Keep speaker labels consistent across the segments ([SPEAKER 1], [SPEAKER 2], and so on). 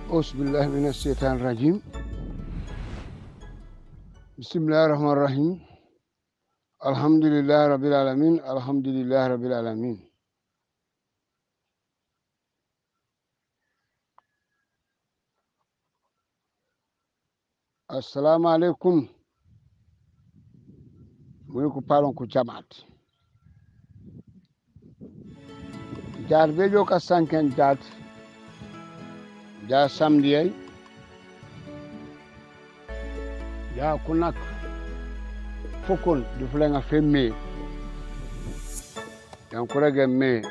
[SPEAKER 1] أعوذ بالله من الشيطان الرجيم. بسم الله الرحمن الرحيم. الحمد لله رب العالمين. الحمد لله رب العالمين. السلام عليكم. ويكو بالون كو جماعت. جار بيجو كسانكن جات. جا سامديي. جا كوناك fokon du flenga femme yankurege mai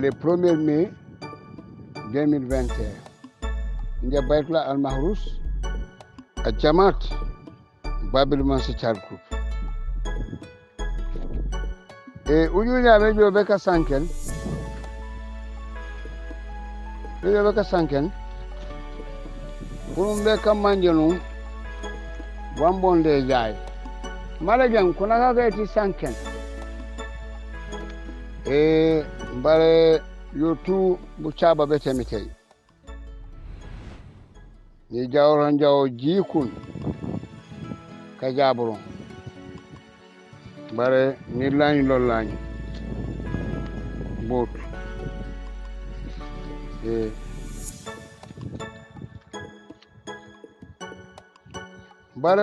[SPEAKER 1] le 1er mai 2021 nde baytla al mahrous a jamaat babil mansi char group e ujunya be jobe ka sanken kurumbe kam manjenu wambonde jay malajan kuna kaga ti sanken mbare yotu bu chaba betemitay ni jawran jawo jikun ka jaburo mbare ni lañu lollañu bot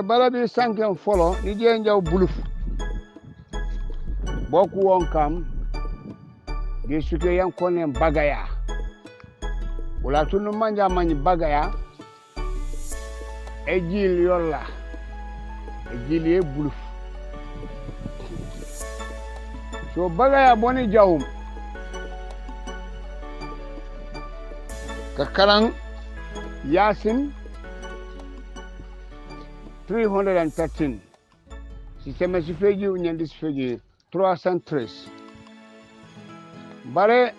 [SPEAKER 1] bara bi sanken folo ni je njaw buluf boku won kam de suke yan konen bagaya wala tunu manja mani bagaya e jil yolla e jili e buluf so bagaya boni jawum ka karan yasin 313 sistema sifeji unyandi sifeji 313 bare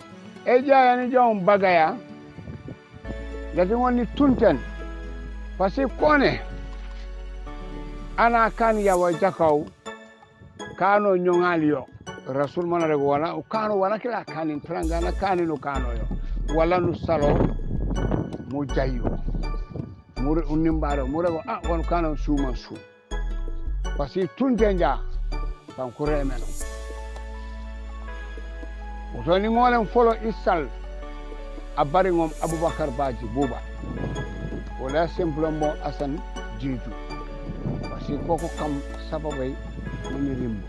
[SPEAKER 1] eja yani jawon bagaya dati woni tunten pasi kone ana kan yawa jakaw kano nyongalio rasul manare wala kano wana kila kanin trangana kanino kano yo wala nu salo mo jayo mure unimbaro mure ko won kana suma su pasi tuntenja tan ko remeno o ni ngolen folo isal abari ngom abubakar baji buba wala simplement asan jiju pasi koko kam sababay moni rimbo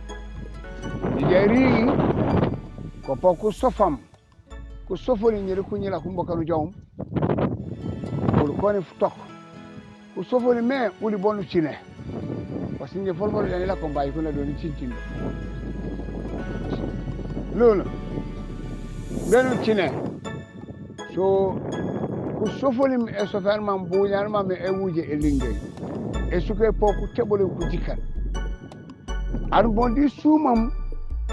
[SPEAKER 1] digeri ko poku sofam ko sofori nyiri ku nyila ku mbokanu jawum ko koni futok usofoni me uli bonu chine wasinje folfol yani la kombai kuna doni chinchin lolo benu chine so usofoni me esofan man buñan ma me ewuje e lingey e suke poku tebole ku jikan ar bondi sumam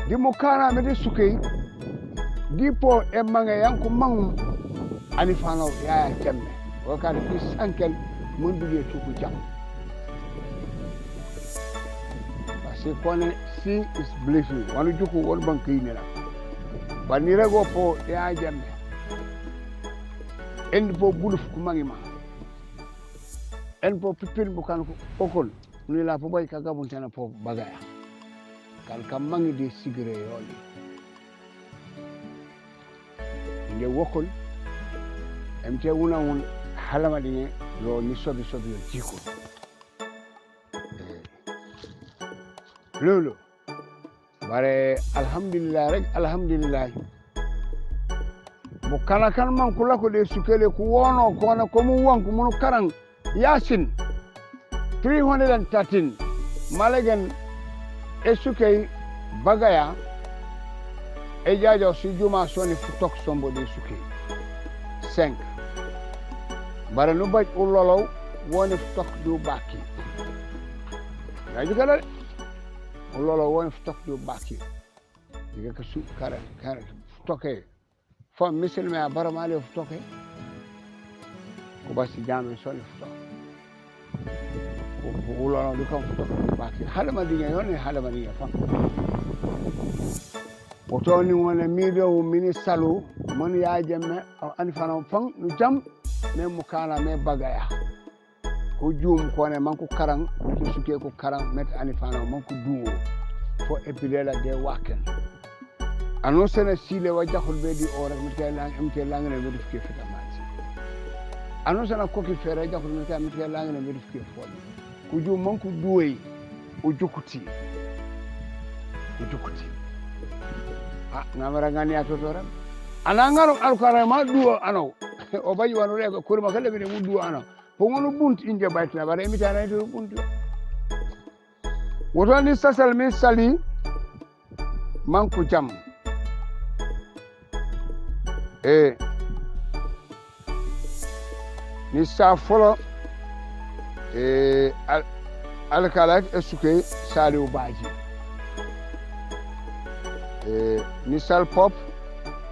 [SPEAKER 1] di mo kana me de suke dipo e manga yanko mangum ani fano ya jemme wakati ki sankel mon bigé tuku jam parce que si is believing wanu juku won banki ni la bani rego po ya jambe en po buluf ku mangima en po pipil bu kan ko okol ni la po boy ka gabon tan po bagaya kan kam mangi de sigre yoli nge wokol emte wuna won halama dinge lo ni sobi yo jiko lolo bare alhamdulillah bo kala kan man kula ko de sukele ku wono ko na ko mu won ko mun karan yasin 313 malagen e sukay bagaya e jajo si juma soni futok sombo de sukay 5 bara no baj ulolow woni futok du baki yaji kala ulolow woni futok du baki diga ka su kara futoke fo misil me bara male futoke ko basi jame soni futok ko ulolow du kam futok baki halama diga yoni halama diga fam otoni wona mido mini salu mon ya jemme an fana fang nu jam men mukana me bagaya ko jum ko ne manku karang ko suke ko karang met anifana manku duwo fo epilela de waken ano sene sile wajja khulbe di ora mutke langene be difke fita mati ano sene ko ki fere ja khulbe mutke langene be difke fodi ko jum manku duwe o jukuti ha ngamara ngani atotora anangaro alkara ma duwo ano o bayi wano rego kurma kala be mu duwo ano pongono bunt inje baytna bare emitana to bunt woto ni sasal min sali manku jam ni sa folo alkala esuke sali ubaji ni sal pop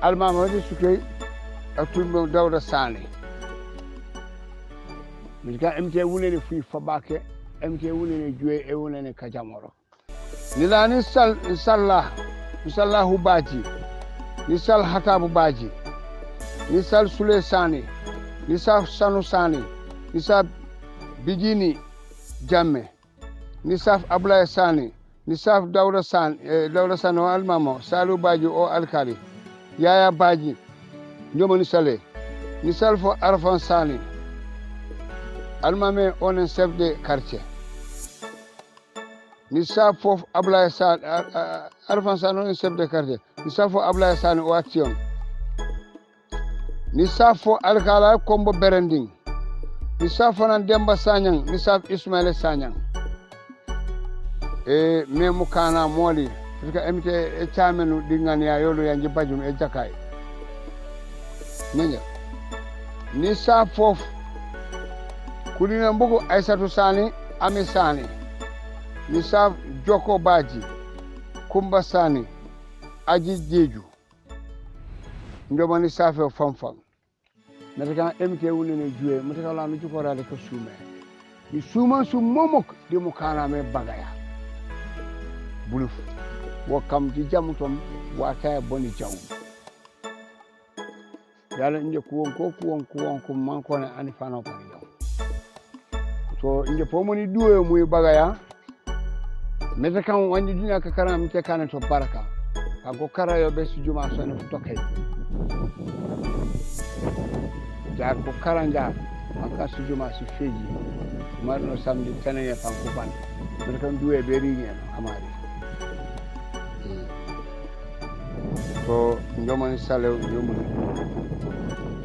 [SPEAKER 1] almama de suke atul dawda sane mika MT wulene fi fabake MT wulene juwe e wulene kajamoro nilani sallahu baji ni sal hatabu baji ni sal sule sani ni sal sanu sani ni sal bijini jamme ni sal ablaye sani ni sal dawda sani o almamo salu baji o alkali yaya baji njomoni sale ni sal fo arfan sani almame on chef de quartier ni safo ablaye san arfan san on chef de quartier ni safo ablaye san o action ni safo alkala kombo berending ni safo nan demba sanyang ni saf ismaila sanyang me mukana moli fika MT e chamenu dingani ya yolo yanji bajum e jakai nenya ni safo kulina mbugo Aisatu Sani Ami Sani Nisaf Joko Baji Kumba Sani Aji Jeju ndoba ni safe famfam metaka MT wulene juwe metaka la nu ko rale ko sume ni suma su momok di mu kana me bagaya buluf wakam di jamutom wata boni jaw yalla nje kuwon ko man ko ne ani fano ko so nje pomoni duwe muy bagaya meta kan wandi dunya ka karam mte kana to baraka ko karayo be su juma so ne to kay jaar ko karanja aka su juma su feji marno samedi tanaya fan ko ban meta kan duwe be ringi amari so njomani sale njomani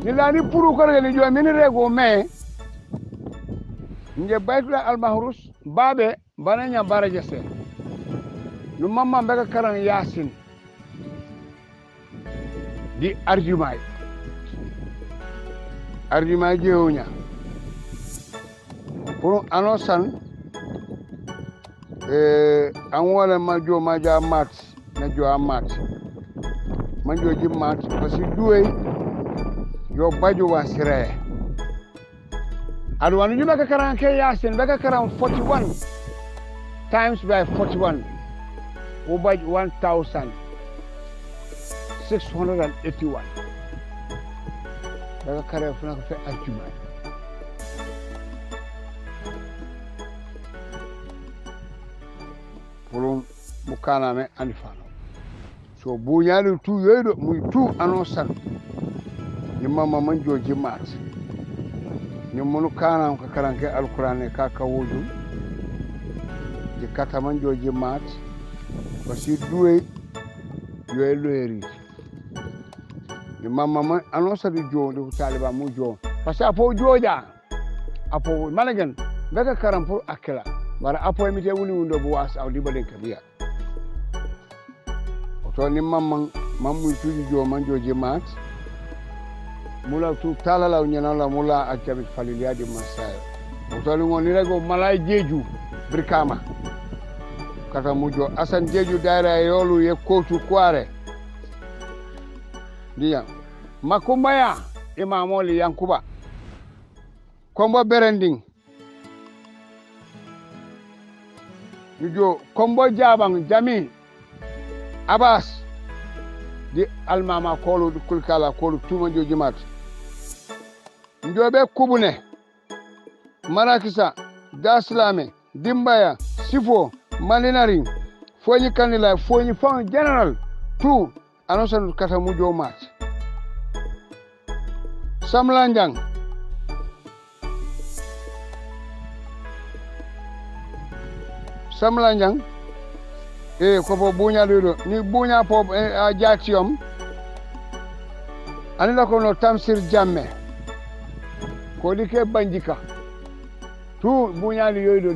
[SPEAKER 1] ni lani puru ko ni jo min rego me nje baytula almahrus babe bananya baraje se no mamma mbega karan yasin di argument jeonya pour anosan an wala majo maja mat na jo amat majo ji mat parce duwe yo bajo wasire adwanu juma ka karan ke yasin baka karan 41 times by 41 over 1681 baka karan funa ka fe ajuma pulum mukana me anifano so buñalu tu yoydo muy tu anosan ni mama manjo jimat ni munu kana ka karanke alquran ka kawuju di kataman joji mat basi duwe yoy loyeri ni mama anosa di jo do taliba mu jo parce apo joja apo managen beka karam pour akela bara apo emite wuni wundo bu was aw di balen kabiya to ni mama mamu tuji jo man joji mat mula tu talala nyana la mula akabit falilia di masay utali ngoni rego malay jeju brikama kata mujo asan jeju daira yolu ye kotu kware dia makumbaya imamoli yankuba kombo berending nujo kombo jabang jami abbas di almama kolu kulkala kolu tuma joji mat njobe kubune marakisa daslame dimbaya sifo malinari foñi kanila foñi fon general tout anosan kata mujo mat samlanjang ko fo buña do ni buña po a jaxiom anila ko no tamsir jamme ko dike banjika tout buña li yoydo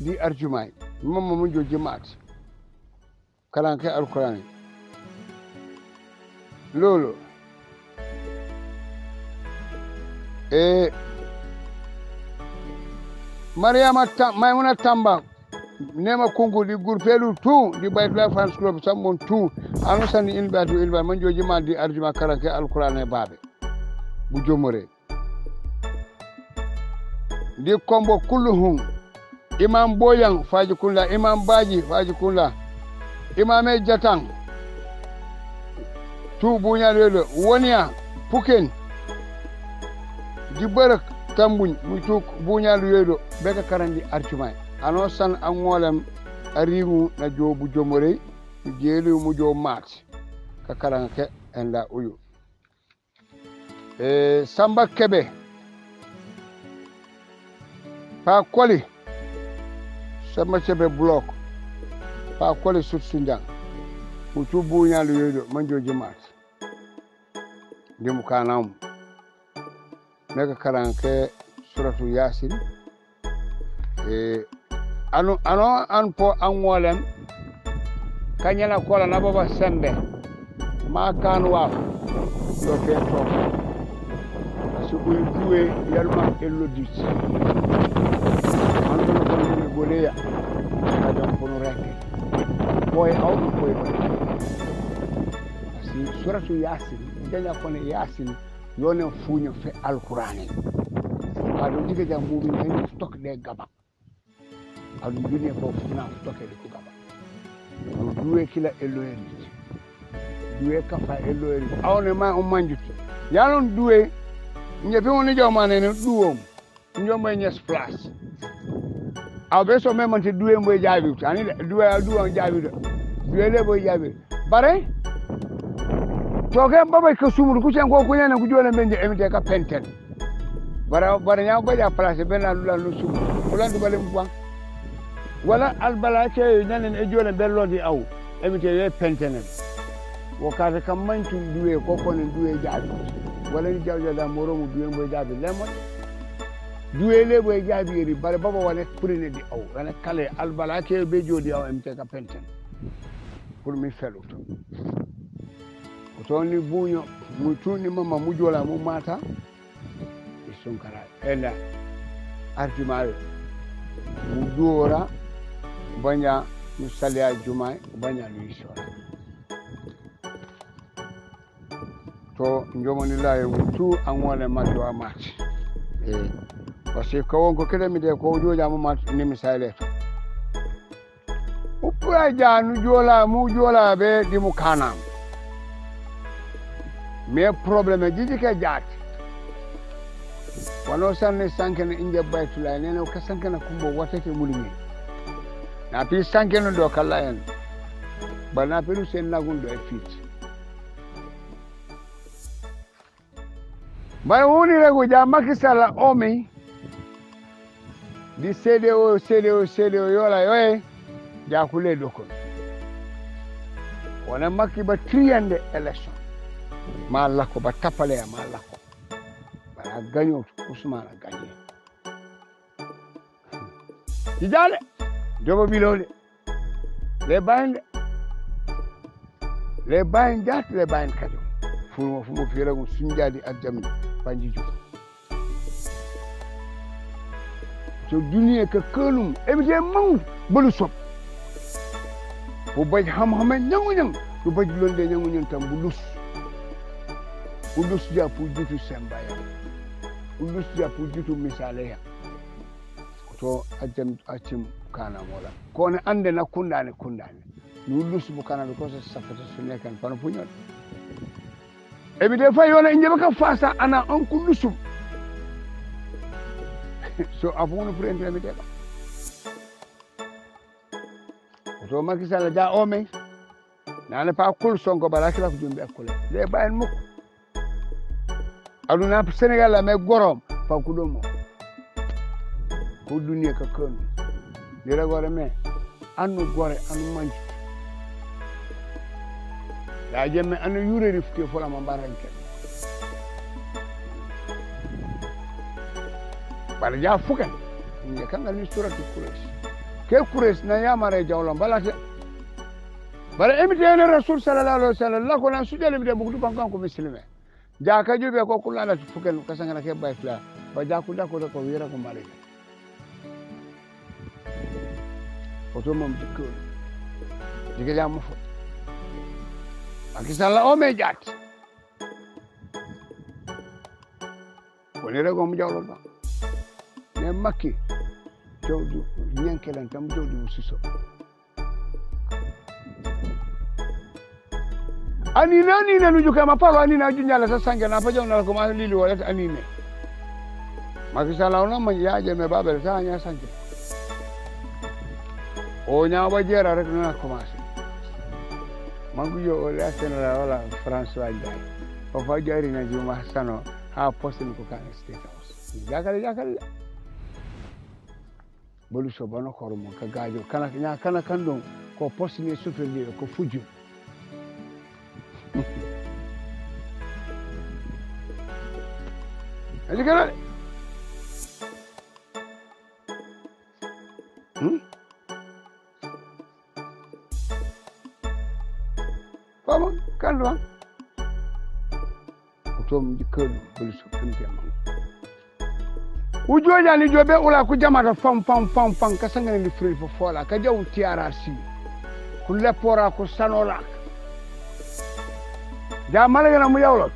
[SPEAKER 1] di arjumay mamma mun joji mat kalanke alquran lolo Mariama Maimuna Tamba nema kongo di gurpelu tout di Baytullah Fans Club sambon tout anu sani ilba man joji ma di arjuma kalanke alquran e babe bu jomore di kombo kulluhum imam boyang faji kulla imam baji faji kulla imame jatang tu bunya lelo wonia puken di barak tambuñ mu tu bunya lelo beka karandi arjumay ano san angolem arimu na jobu jomore jelu mu jo mat ka karanke enda uyu Samba Kebe pa koli Samba Kebe block pa koli sut sunjang utu bunya lu manjo jimat dimu kanam mega karanke suratu yasin an po angolem kanyala kola na baba sembe ma kan wa do ke to su uy yalma elodit an ko goleya adam ko no rek boy aw ko si suratu yasin danya ko ne yasin yone fuño fe alqur'ani ado diga jam mu'min en stok de gaba ado duniya ko funa stok de ko gaba do duwe kila eloyen duwe kafa eloyen awne ma o manjuto yalon duwe nyebe woni jawmane ne duwom njombe nyes place awbe so me manti duwe mboy jaabi ani duwe jaabi do duwe le boy jaabi bare toke baba ko sumuru ku cen ko nyana ku jole men emite ka penten bara nya ko ja place ben la lu sum wala du balem kwa wala albala ke nyanen e jole bello di aw emite ye penten wo ka kam mantu duwe ko ko ne duwe jaabi wala ni jawja da moro mu duwe mboy jaabi lemon duwe le boy jaabi ri bare baba wala prene di aw wala kale albala ke be jodi aw emite ka penten pour mi felu to ni buño mu tuni mama mu jola mu mata isunkara ela arjumal mu dora banya mu salia jumay banya lu isora to njomoni laye tu angole mati wa mati parce que wonko kede mi de ko joja mu mat ni misale to upra janu jola mu jola be di mu kanam mais problème jiji ke jaat wano sanne sankene inje Baytullah nene ko sankene kumbo watake mulimi na pi sankene do kala en bana peru sen lagundo e fit bay woni rego ja makisala omi di CDO yola yoy ja kule dokon wona makiba triande election ma lako ba tapale ma lako bara ganyo Ousmane gagné dijale jobo bilole le bain jat le bain kado fumo firagu sunjadi adjami banjiju to duniya ka kelum ebje mang bolu sop bu baj ham nyangu bu baj londe nyangu tam bulus ulus dia pujutu sembaya ulus dia pujutu misaleya to acim kana mola kone ande na kundane ulus bu kana ko so safata sunekan pan punyon ebi de fa yona inje baka fasa ana on kulusum so afunu pour implémenter ba to Macky Sall ja o me nana pa kul Sonko bala kila ko jumbe akole le bayen muk aduna Sénégal la me gorom fa ku do mo ko dunia ka kon dira gore me anu gore anu manju ya jemme anu yure rifke fola ma baranke bala ja fukan nge kan ni suratu quraish ke quraish na ya mare jawlam bala te bala emite ne rasul sallallahu alaihi wasallam la ko nan sujale bi de bugu bankan ko muslime ja ka jube ko kulala fukan kasanga na ke bay fla ba ja ku da ko wira ko mare oto mom dikko diga jam fo Macky Sall o me jat woni rego mu jawlo ba ne Macky jawdi ñankelan tam jawdi mu siso anina nu juka ma paro anina junyala sa sange na pajo na ko ma lili wala anine Macky Sall ona ma yaaje me babel sa nya sange o nya ba jera rek na commencé mangu yo la senera wala François Ndiaye o fa jari na juma sano ha postin ko kan state house jakale bolu so bono kormo ka gajo kana kan don ko postin sufeli ko fuju alikala Pama kandwa utom dikelu bulusu kante man ujoja ni jobe ula ku jamata fam kasanga ni free fo fola ka jaw TRRC ku lepora ku sanola da malaga mu yawlo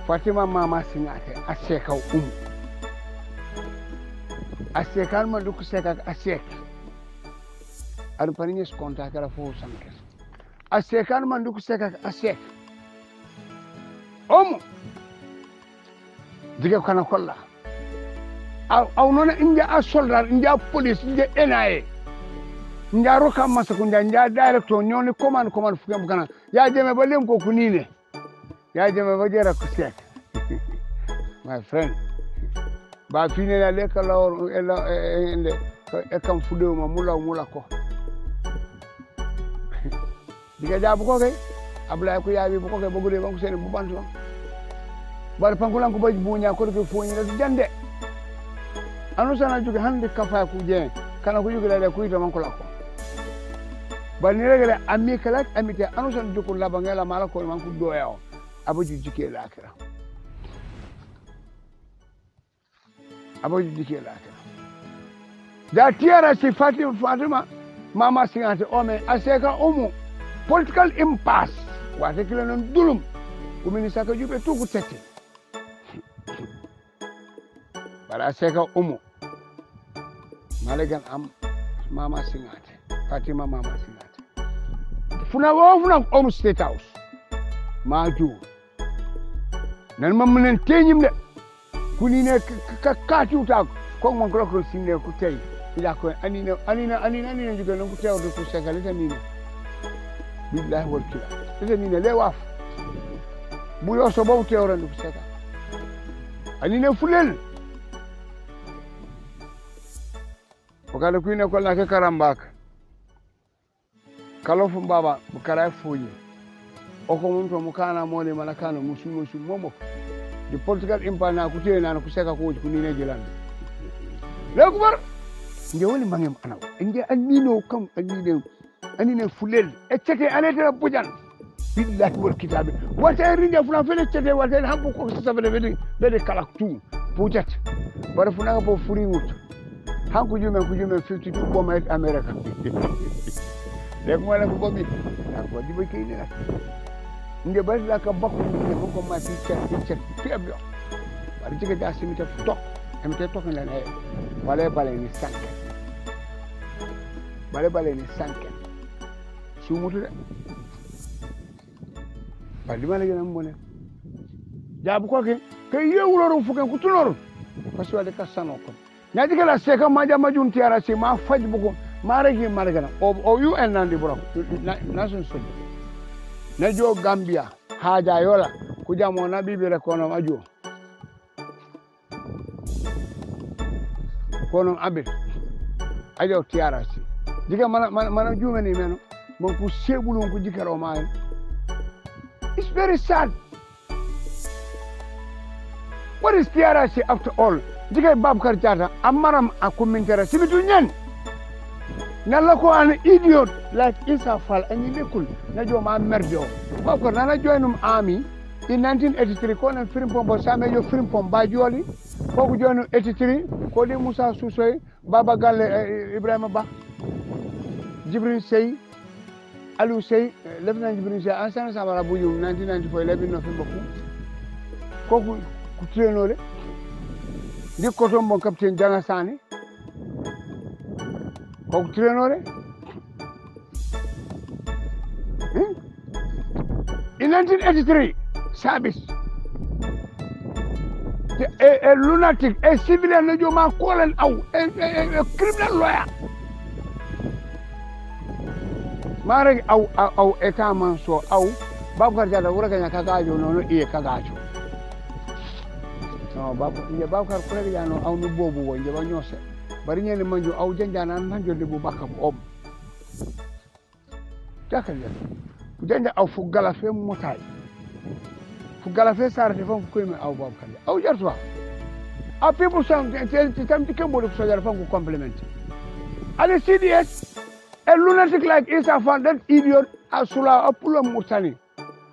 [SPEAKER 1] Fatima mama singate aseka asekan man duku seka asek ar parinya skonta kala fo sanke asekan man duku seka asek diga kana kolla aw nona inja a soldar inja police inja NIA inja roka masa kunja inja director nyoni command fugam kana ya jeme balem ko kunine ya jeme bajera ku sek my friend ba fine la leka lawr e kam fudew ma mula ko diga jabu ko kay Ablaye ko yaabi bu ko ke bogude banko sene bu bantu bar pankulan ko baji bunya ko ke foni la jande anu sana juge hande kafa ku je kana ko juge la ko ita man ko la ko bar ni regale ami kala amite anu sana juko la bangela mala ko man ko doyaw abuju jike la akira da tiara si Fatima mama singate ome aseka political impasse wate kila non dulum ko ministre ka jube to ko tete bara seka malegan am mama singate Fatima mama singate funa state house maju nan mamnen tenyim de kuni ne ka tuta ko mon ko sinne ko tay ila ko anina juga non ko tewdo ko sekali tan billahi wal kila tani ne le waf bu yo so baw tewran ko seka anina fulel o kala kuina ko la ke karambak kalofu baba bu kara fuji o ko mun to mukana mole malakano musumo momo di political impana ku tena na ku seka ko ku ni ne jelande le ko bar nge woni mangem anaw nge annino kam anine fulel e cete anete bujan billahi wal kitabe wata rinja funa fele cete wata hambu ko sabele bede kalaktu bujat bar funa bo furi wut hanku jume 52 ko ma America le ko wala ko bobi ko di be kayne nge bari la ka bakku nge ko ma ci febio bari jige da simite tok emite tok la ne wala bale ni sanken sumutu de bali mala gena mbone jabu ko ke yewuloru fuken ku tunoru parce que ka sano ko na digala se ka maja majun tiara si ma faj bugo ma regi margana o yu en nandi bro nasun sud na jo Gambia haja yola ku jamo na bibire kono ajo kono abe ajo tiara si diga mana jumeni meno mon ku sebulun ku jikaro ma it's very sad. What is TRC after all? Diga Babkar Jata amaram akumentera sibitu nyen nalako an idiot like Isa Fall and Yekul najo ma merdo Babkar nana joinum army in 1983 kono Frimpong Same yo Frimpong Bajoli koku joinu 83 ko di Musa Susoy Baba Galle Ibrahima Ba Jibril Sey Aliou Sey Lieutenant Jibril Sey ancien Sabara Buyu 1994 11 November koku ku trainore di koton bon capitaine Janga Sani ko ku trainore in 1983 service a lunatic a civilian na joma kolen aw a criminal lawyer mare aw eta man so aw Babkar Jata wura kanya kagajo no e kagajo no Babkar ko rek yano aw no bobu wonje ba ñose bari ñene manju aw janjana manjo de bu bakam jakal ya janja aw fu gala fe motay fu gala fe sarate fam ko me aw Babkar aw jartu a people some tam tikembo ko sojar fam ko compliment ale CDS a lunatic like Isa Fall that idiot asula apulo mutani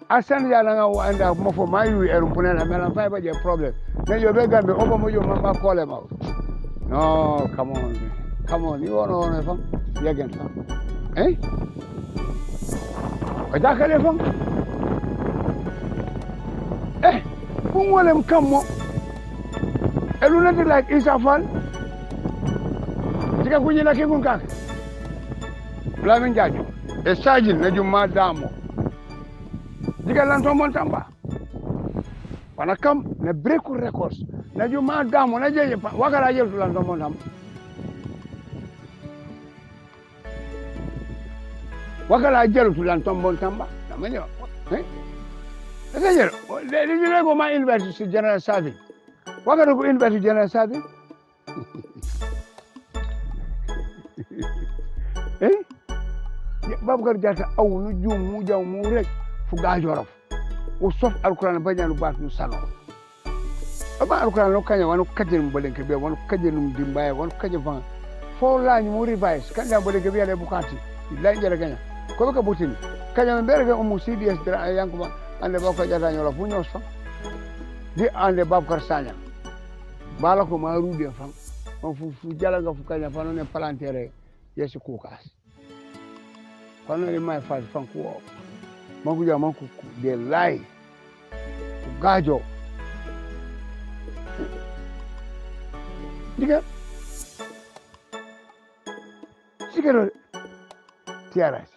[SPEAKER 1] asan ya nga anda mo fo mayu erum punela mela fay ba je problem ne yo be gambe obo mo yo mamba kole ma no come on you ono fam yegen fam ada kale fam bum wolem kammo a lunatic like Isa Fall diga kunyi na kingun ka Lamin Jajo e sajin na jumma damo diga lanto montamba wana kam na break records na jumma damo na jeje wakala je to lanto montamba wakala je to lanto montamba namanya Seigneur le dire go ma university general service wakala go university general service Babkar Jata aw nu jum mu jaw mu rek fu gajorof o sof alquran bañanu baat nu sano aba alquran no kanya wanu kajen bolenke be wanu kajen dimbaye wanu kajen fan fo lañ mu revise kanya bolenke be ale bukati la jere kanya ko ka butini kanya mbere ga umu CDS dra yankuma ande Babkar Jata ñola fu ños fa di ande Babkar Sagna bala ko ma rude fan fu jala ga fu kanya fa no ne palantere yesu kukas kono ni mai fa fanku mangu ja manku de lai gajo diga sigaro tiaras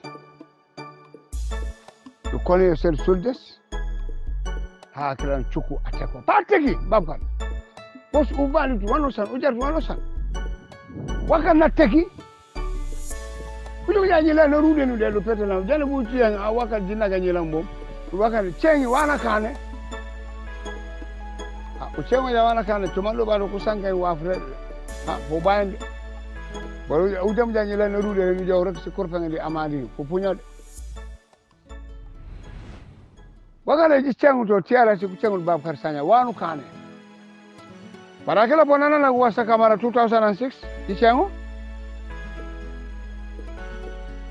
[SPEAKER 1] to kono yo sel soldes ha kran chuku atako pategi Babkar pos ubani tu wano san ujar wano san waka na teki Ujo ya nyela no rude no de lo petana jana bu ci en awaka dina ga nyela mbom waka chengi wana kane o chengi ya wana kane to malo ba ko sangay wa frère bo bayande baro udam ja nyela no rude no jaw rek ci korfa ngadi amadi ko punya waka le ci chengi to tiara ci chengi Babkar Sagna wanu kane barakela bonana na wasa Camara 2006 ci chengi.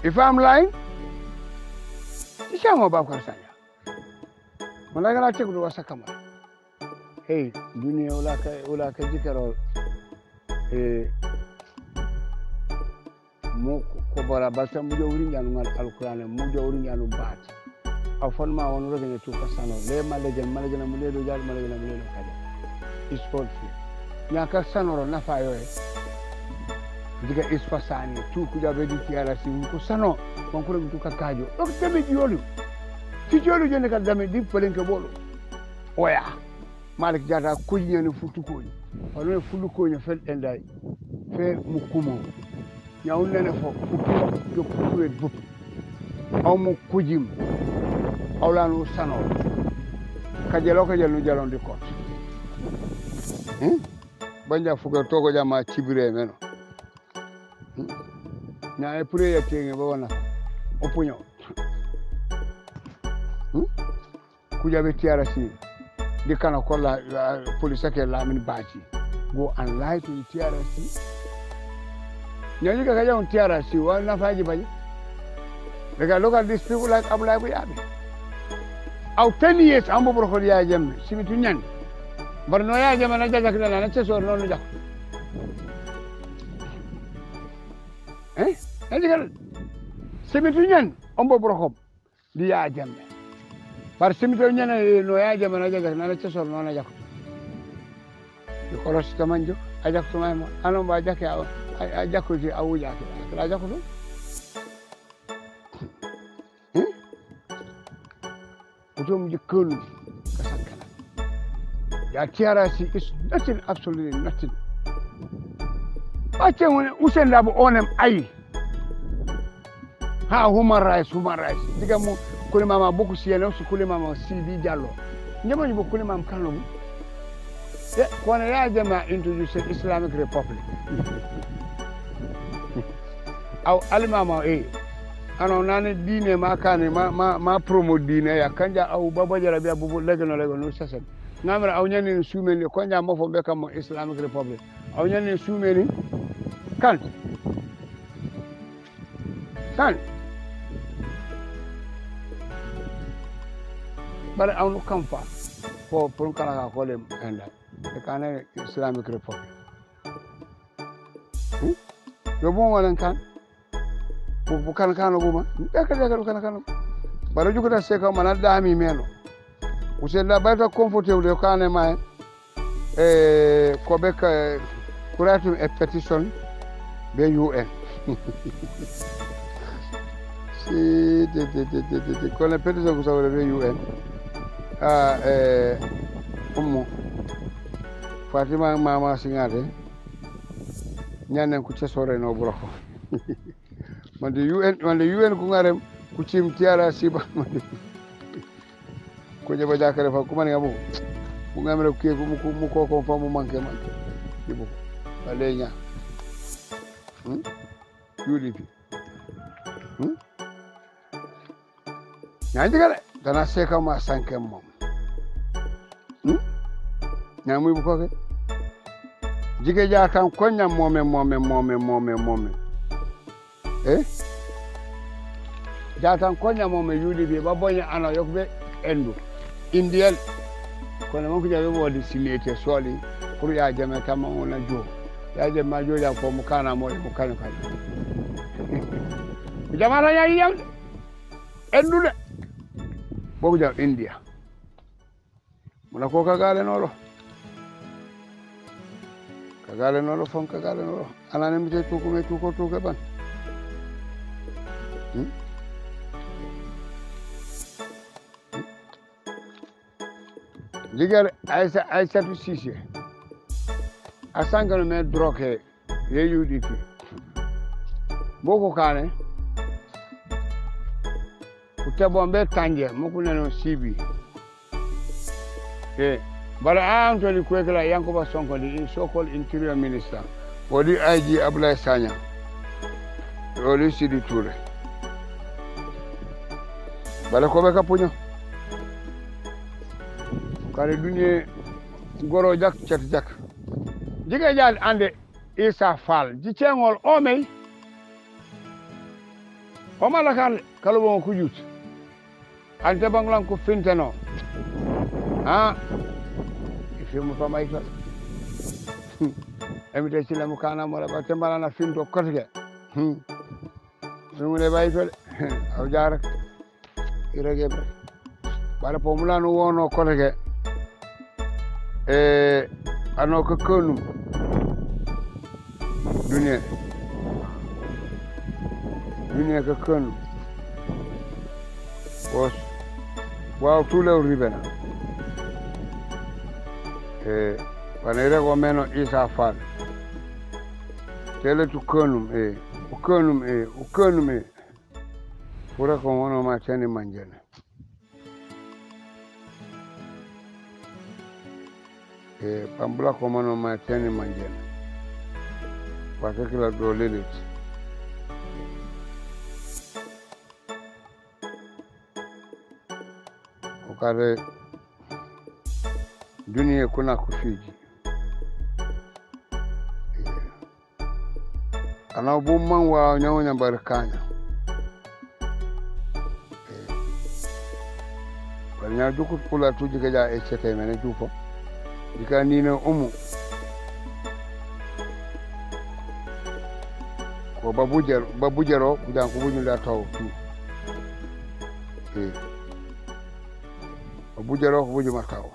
[SPEAKER 1] If I'm lying, you say I'm Babkar Sagna. When I got to check with wasa Camara. Hey, dunia ula ka jikaro mo ko bara basa mu jawri nyanu ngal alquran mu jawri nyanu baat afon ma won rega ne tu kasano le malajen mu le do jall malajen mu le do kaja is for free nya ka sanoro nafa yoy diga isfasani tu ku jabe di tiara si ko sano kon ko tu ka kajo donc deme jolu ti jolu jene ka deme di pelenke bolo oya Malik Jata kunya ni futu kunya wala fulu kunya fel endai fe mukumo nyaun nene fo futu do futu bup aw mu kujim awlanu sano kajelo kajelo jalon di kot banja fuga togo jama cibire meno na e pure ya tenge bawona opunyo kujabe tiara si di kana kolla police ke lamin baji go and lie to tiara si nyanyi ka kaja on tiara si wa na faji baji daga local district like abulay bu yabe aw 10 years ambo brokol ya jemme simitu nyan barno ya jemme na jaga kala na ceso non jak ndigal simitu nyan ambo brokol di ya jemme par simitu nyan no ya jemme na jaga na ceso non jak ko kolos tamanjo ajak sumay mo anon ba jakke ajakko ji awuja kala jakko do Utum jikun kasankana. Ya TRC is nothing, absolutely nothing. Ache usenda bu onem ai. Ha human rights. Diga mu kule mama boku siyene su kule mama CD Jallo. Nyama nyibo kule mama kanu. Kwana ya jama introduce Islamic Republic. Au alimama ano nane dine ma kane ma promo dine ya kanja au baba jara biya bubu lego sasen ngamra au nyani sumeni konja mo fo be kam Islamic Republic au nyani sumeni kan bare au no kamfa ko pour kala ko le enda e kane Islamic Republic yo bon walan kan bukan kano buma daga kana bara juko da seka mana dami meno usenda baita comfortable kane mai ko be ka kuratu e petition be UN si de ko la petition ko sawre be UN Fatima mama singade nyanen ku cesore no broko mande UN ku ngarem ku cim tiara siba ko jaba jakare fa kuma ngabu ku ngamre ke mu ko fa mu manke dibu alenya UDP nyaji gale dana seka ma sankem mom nyamu bu ko ke jige ja kan konya mome jatan konya mo me UDP ba bonya ana yokbe endu indial kono mo ko jabe wodi silete soli pour ya jame tama ona jo ya je ma jo ya ko mo kana mo ko kan jamala ya yam endu de bogo ja India mona ko kagale noro fon kagale noro ana ne mi te tuko ban ligar Aïssa tu Cissé asangano me droke ye UDP boko kane utebombe tanje mukuneno CB bara Anthony Kwekela Yankuba Sonko the so-called interior minister wodi IG Abdoulaye Sagna wodi Sidi Touré bala ko be ka puño kare dunye goro jak chat jak jige jall ande Issa Fall ji cengol o mey o mala kan kala won ko jut ante banglan ko finteno ife mo famay to emite sila mo kana mo la ba tembala na finto kotge mo le bay to aw jaar irege bala pomula no wono kotge ano ko konum dunia ko konum was wow tule ribena panere ko meno Isa Fall tele tu konum pura ko wono ma tani manjana pambula ko wono ma tani manjana parce que la dolelit o kare duniya kuna kufiji ana bumman wa nyawonya barkanya banya duku kula tuji gaja e chete mene jufo dikani na umu ko babujero kujan ko bunyu la taw tu babujero ko bunyu makaw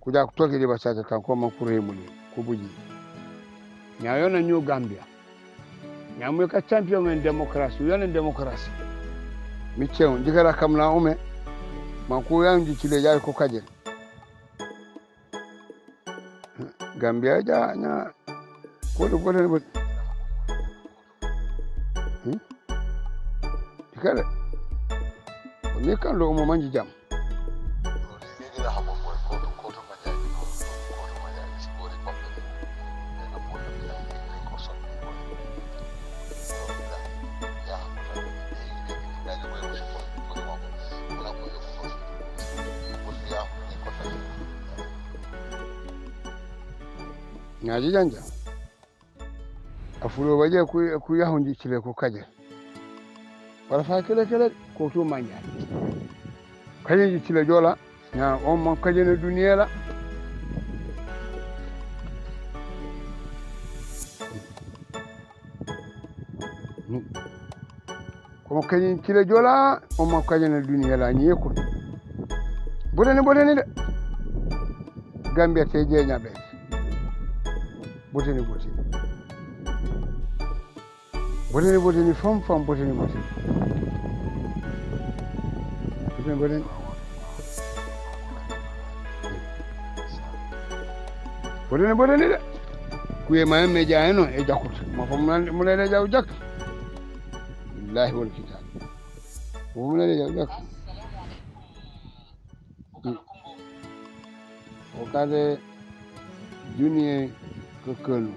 [SPEAKER 1] kuja kutoke di basata tanko makure muli kubuji nyayona New Gambia nyamu ka champion en democracy yona democracy michew digara kamla ume manku yangi chile jay ko kaje Gambia ja nya ko do bolen bot dikare ni kan lo mo manji jam ngaji janja afulo waje ku yahundi chile ko kaje wala fa kele ko to manja kaje chile jola na on man kaje na duniya la ko kaje chile jola on man kaje na duniya la ni ko bodene de Gambia te je nyabe boteni fam boteni de kuye ma me jaayno e jakut ma fam nan mu lay jaw jak billahi wal kitab mu lay jaw jak o kade dunie kokonu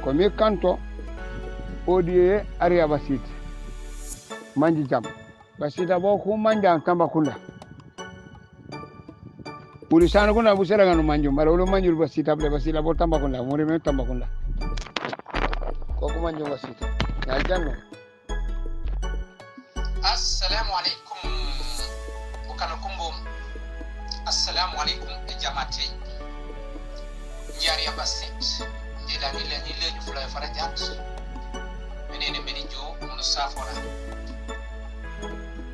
[SPEAKER 1] komi kanto odie aria basit manji jam basita bo ko manja Tambakunda pulisana kuna busera ngano manju mara manjul basita basila bo Tambakunda muri me Tambakunda ko manju basita ya janno.
[SPEAKER 2] Assalamu alaikum ukanakumbo assalamu alaikum jamati Njari Abasit ndila nile jufula farajat menene menijo mun safora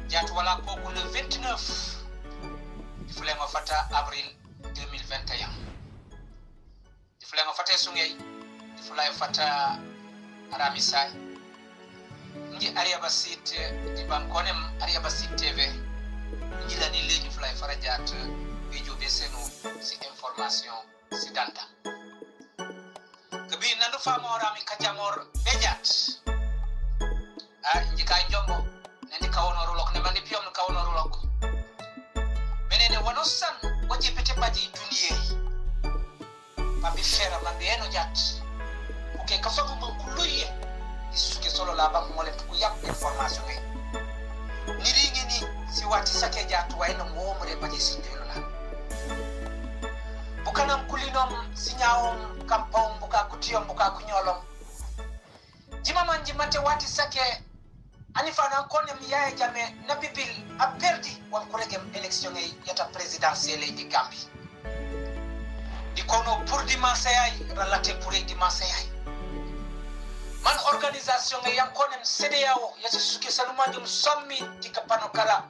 [SPEAKER 2] jatu wala ko le 29 jufula mafata avril 2021 jufula mafata sungay jufula fata aramisai ngi Ari Abasit di bankonem Ari Abasit TV ndila nile jufula farajat video beseno si information sidanta kebi nandu famora mi kajamor bejat njika njombo nendi kawono lok ne mandi piom kawono lok menene wanosan waji pete baji duniye babi fera mandi eno jat uke kafagu mankuluye isuke solo la bank mole ku yak information e niringi ni si wati sake jatu wa eno ngomre baji sindelo la bukanam kulinom sinyawom kampong buka kutiom buka kunyolom jimaman jimate wati sake anifana konem yae jame na bibil a perdi wan kurege election e yata presidentielle di Gambie di kono pour dimanche ay relate pour dimanche ay man organisation e yankonem CEDEAO yati suke salumajum sommi di kapano kala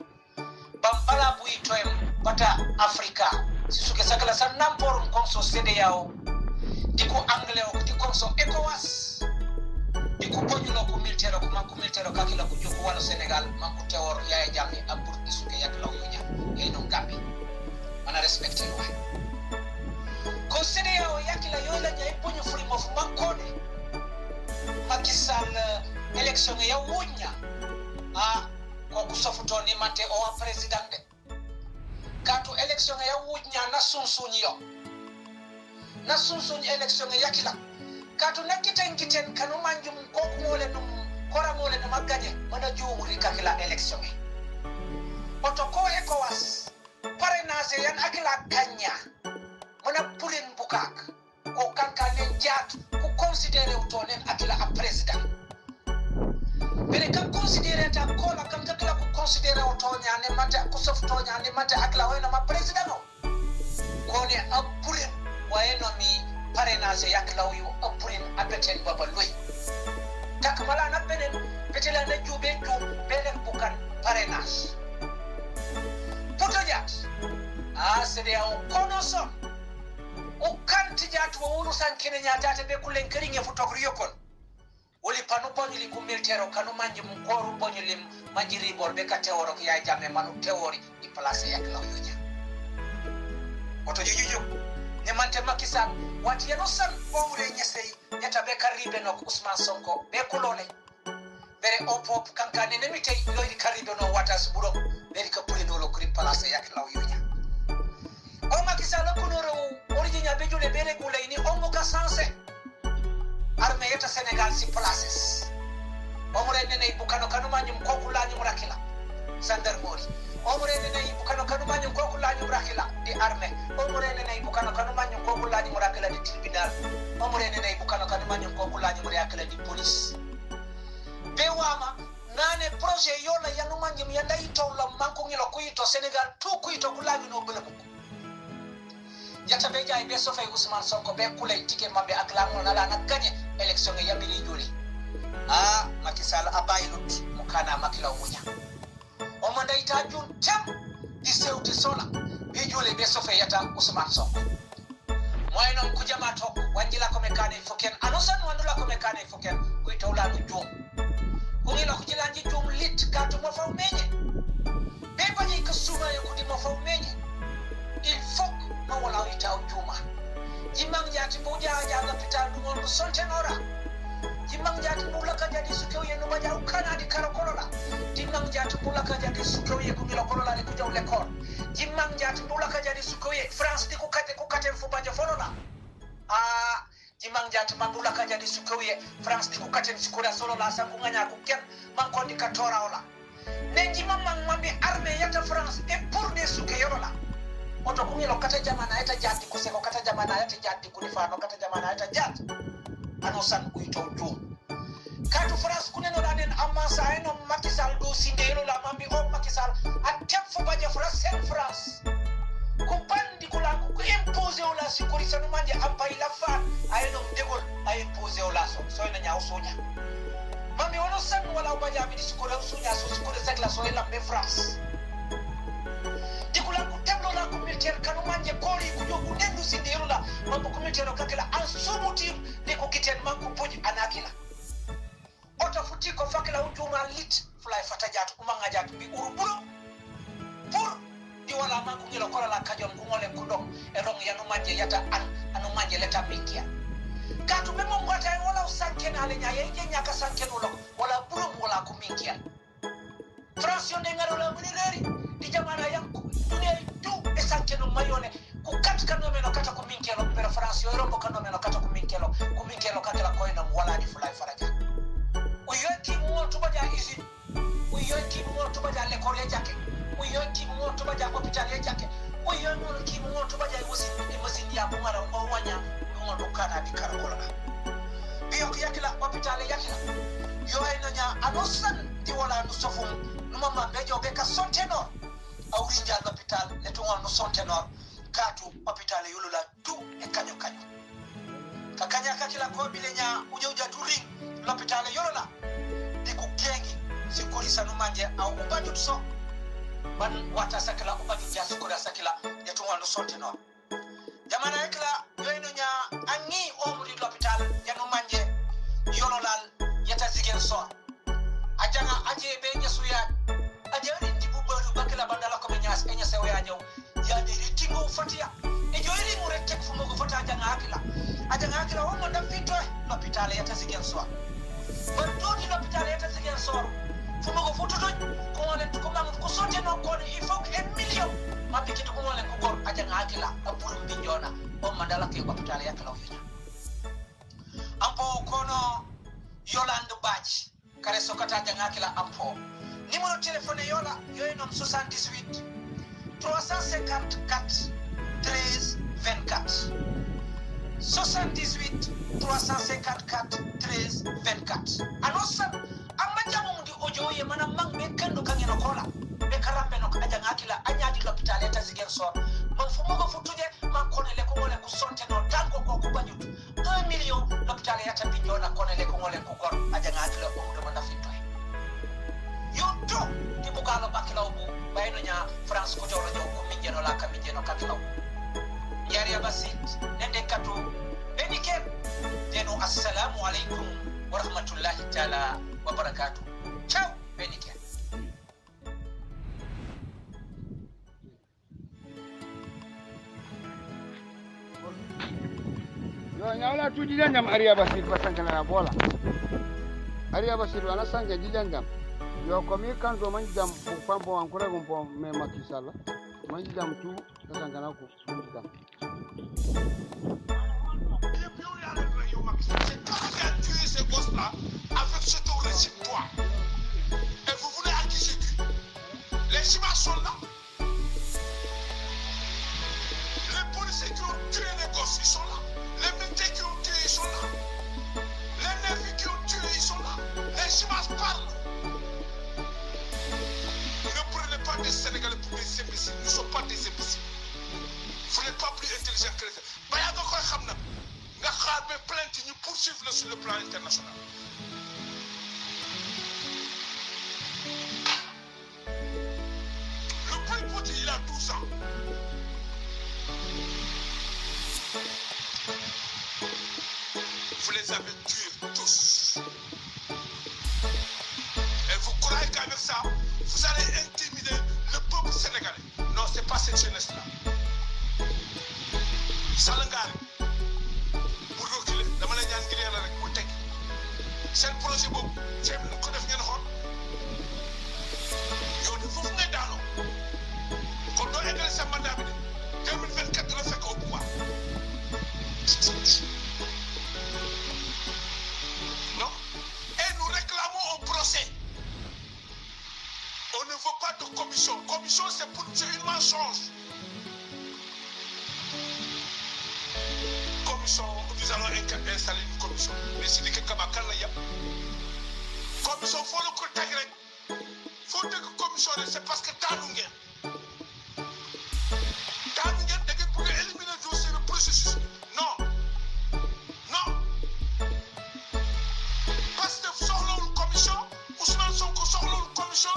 [SPEAKER 2] bambala buitoem bata Afrika sisuke sakala san namporum konso CEDEAO diko anglais o di konso ECOWAS diko bonyulo ko militaire ko manko militaire kakila ko joko wala Senegal manko tewor yaay jammi abur isuke yak law yo nya e no Gambia respecte lo ko CEDEAO yakila yola nyay ponyo furi mo mankone makisal election ya wunya ko kusofuto ni mate o president de katu election ya wunya na sunsunyi election yakila katu nakiten kanu manjum ko ngole num kora ngole no maganye mana juumuri kakila election oto ko ECOWAS parrainage yan akila kanya mana pulin bukak ko kanka nen jaatu ko considéré utonen akila a president bere kam considéré ta ko la kam takla ko considéré utonya ne mata ko softonya ne mata akila wayno ma president o ko ne a pulin wayno mi parrainage yakla yu a pulin abeten baba loy takmala na benen betela na jube benen bukan parrainage Potojat, CEDEAO konoson. O kanti jatu wa ulu sankine nyatate be kulen keringe futokriyo kon. Woli panu bonyuli kumiltero kanu manji mkoru bonyuli manjiri bolbe ka teoro ki ya jame manu teori i place ya kila uyunya. Oto jujuju, ne mante makisa wati yanosan omure nyesei yata be karibe no Usman Sonko be kulole. Bere opop kankane nemitei loidi karibe no watas burong. Beri ka puli dolo kuri palase yak law yunya o makisa la kunoro originya bejule bere gule ni ongo ka sanse arme yeta Senegal si places omure nene ibukano kanu manyum ko kulani murakila sandarmori omure nene ibukano kanu manyum ko kulani murakila di arme omure nene ibukano kanu manyum ko kulani murakila di tribunal omure nene ibukano kanu manyum ko kulani murakila di police bewama nane projet yola yanu manjim yanda itola manko ngilo kuito Senegal tu kuito kulani no bele buku yata beja ibe sofay Usman Sonko be kulay tike mambe aklango nala na ganye election ya mili juli makisala abaylut mukana makila umunya o manda ita jun tem di sewti sola be jule be sofay yata Usman Sonko moyno kujama tok wanjila ko mekane foken anosan wandula ko mekane foken kuito ulanu jum Kungila kujilanji jum lit kato mwafa umenye. Beba ni kasuma ya kuti mwafa umenye. Il fok na wala ita ujuma. Jimang jati mbuja aja pita dungon sonte nora. Jimang jati mbulaka jadi sukeo ye nubaja ukana di karakolola. Jimang jati mbulaka jadi sukeo ye kumila kolola ni kuja ulekor. Jimang jati mbulaka jadi sukeo ye France di kukate mfubaja folola. Jimang jati mambula ka jadi sukawiye France di kukaten sikura solo la sangunganya kuken mankondi katora ola nenji mamang mambi arme yata France e pour de sukayo la oto kungilo kata jamana yata jati kuseko kata jamana yata jati kunifano kata jamana yata jati anosan kuito ju katu France kuneno la den amasa eno makisal do sindelo la mambi o makisal atem fo baje France kupandi kulangu ku impose ola sikurisa no manje ampa ila fa ayeno degol ay impose ola so ina nya usunya mami wono san wala ubaja bi sikura usunya so sikura sakla so ila me France dikulangu temlo la ku militaire kanu manje kori ku jogu nendu sindiro la mambo ku militaire kakela ansumuti de ko kiten manku puji anakila oto futiko fakela ujuma lit fly fatajatu kumanga jatu bi uruburo pour di wala mangu ngilo kola la kajon ngole kudom e rong yanu manje yata anu manje leta mikia katu memo ngata wala usanken ale nya ye nya ka sanken wala burum wala kuminkia France yonde ngaro la munireri di jamana yanku dunia tu e sanken mayone ku kat kanu meno kata kuminkelo pero France yo rombo kanu meno kata kuminkelo kata ko ina wala di fulay faraja uyoki mo to baja izi uyoki mo to baja le kore jake uyoki mo to baja hospital ya jake uyoki mo to baja imazini ya mwana wanya ngondo kana bikara kola biyo yakila hospital yakila yo ina nya anosan di wala no sofum no mama bejo be ka sonteno awrinja hospital le to ngondo sonteno katu hospital yulula tu e kanyo kakanya kakila ko bilenya uja turing hospital yolola diku gengi sikurisa no manje au ubaju so ban wata sakala ubaju ja sikura sakila ya to ngondo sonteno jamana yakla yoyno nya angi omri l'hôpital yanu manje yololal yata zigen so ajanga aje be nyesuya ajari tibubaru bakala bandala ko nyas enya sewa jaw ya de tingo l'hôpital yata Ziguinchor ba dodi l'hôpital yata Ziguinchor fumo ko fututoñ ko wala ko mamut ko sote no ko il faut que 1 million ma pikiti ko wala ko gor aja ngakila apur mbinjona o mandala ke hôpital yata law yonya ampo kono Yolande Badji kare sokata jangakila ampo numéro téléphone yola yoynom 78 354 13 24 78 354 13 24 anosa amma jamu ndi ojo ye mana mangbe kendo kangeno kola be karambe no ajanga akila anyadi l'hôpital eta Ziguinchor man fumo ko futuje man konele ko ngole ko sonte no tanko ko ko bañut 1 million l'hôpital eta Bignona konele ko ngole ko gor ajanga akila ko do man fitoy yo to di bugalo bakila bu bayno nya France ko jolo jow ko minjeno la ka minjeno kakila yari abasit nende katu beniken deno assalamu alaikum wa rahmatullahi taala wa barakatuh ciao beniken
[SPEAKER 1] yo nyala tu jijangam Aria Basit pasankana na bola Aria Basit wana sanga jijangam yo komi kanzo manjam pambo ankura gumpo me makisala manjam tu pasankana ko jam
[SPEAKER 3] tuer ces gosses-là avec ce tour de poids. Et vous voulez à qui je tue? Les images sont là. Les policiers qui ont tué les gosses, ils sont là. Les militaires qui ont tué, ils sont là. Les nervis qui ont tué, ils sont là. Les images parlent. Ne prenez pas des Sénégalais pour des imbéciles. Ils ne sont pas des imbéciles. Vous n'êtes pas plus intelligents que les autres. Mais plainte, nous poursuivons sur le plan international. Le plus petit, il a 12 ans. Vous les avez tués tous. Et vous croyez qu'avec ça, vous allez intimider le peuple sénégalais? Non, ce n'est pas cette jeunesse-là. Salangari. dama lay ñaan ngir yàlla rek bu teg seen projet boobu ceeb lu ko def ngeen xool yow de foofu ngay daanoo kon doo eggale sa mandat bi de 2024 la fekk au pouvoir non et nous réclamons un procès on ne veut pas de commission c'est pour une mensonge nous allons installer une commission. Mais si quelqu'un a une commission, il faut le contacter. Il faut que la commission, c'est parce que Tanungen, pour éliminer le processus. Non. Parce que vous sortez une commission, Ousmane Sonko sort une commission,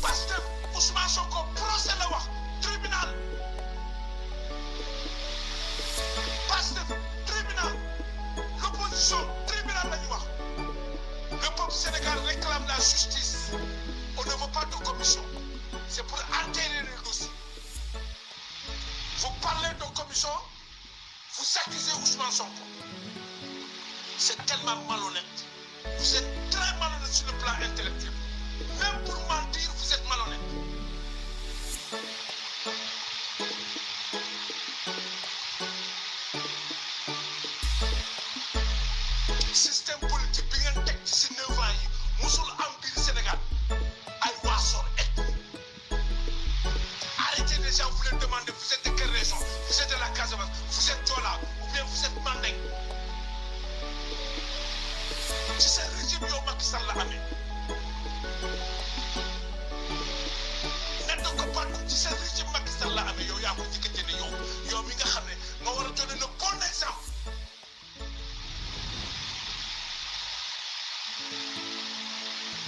[SPEAKER 3] parce que Ousmane Sonko procède là tribunal. Parce que tribunal, l'opposition, tribunal la loi. Le peuple sénégal réclame la justice. On ne veut pas de commission. C'est pour enterrer le dossier. Vous parlez de commission, vous accusez Ousmane Sonko. C'est tellement malhonnête. Vous êtes très malhonnête sur le plan intellectuel. Même pour mentir, vous êtes malhonnête. Système politique bi ngeen teg ci 9 ans yi musul am biir Sénégal ay waasoor ethnie. Arrêtez les gens, vous les demandez, vous êtes de quelle région? Vous êtes de la Casamance, vous êtes Joola ou bien vous êtes Mandeng. ci seen régime yow Macky Sall la amee. nekk ko partout ci seen régime Macky Sall la amee yow yaa ko njëkk a jënd yow mi nga xam ne nga war a donner le bon exemple.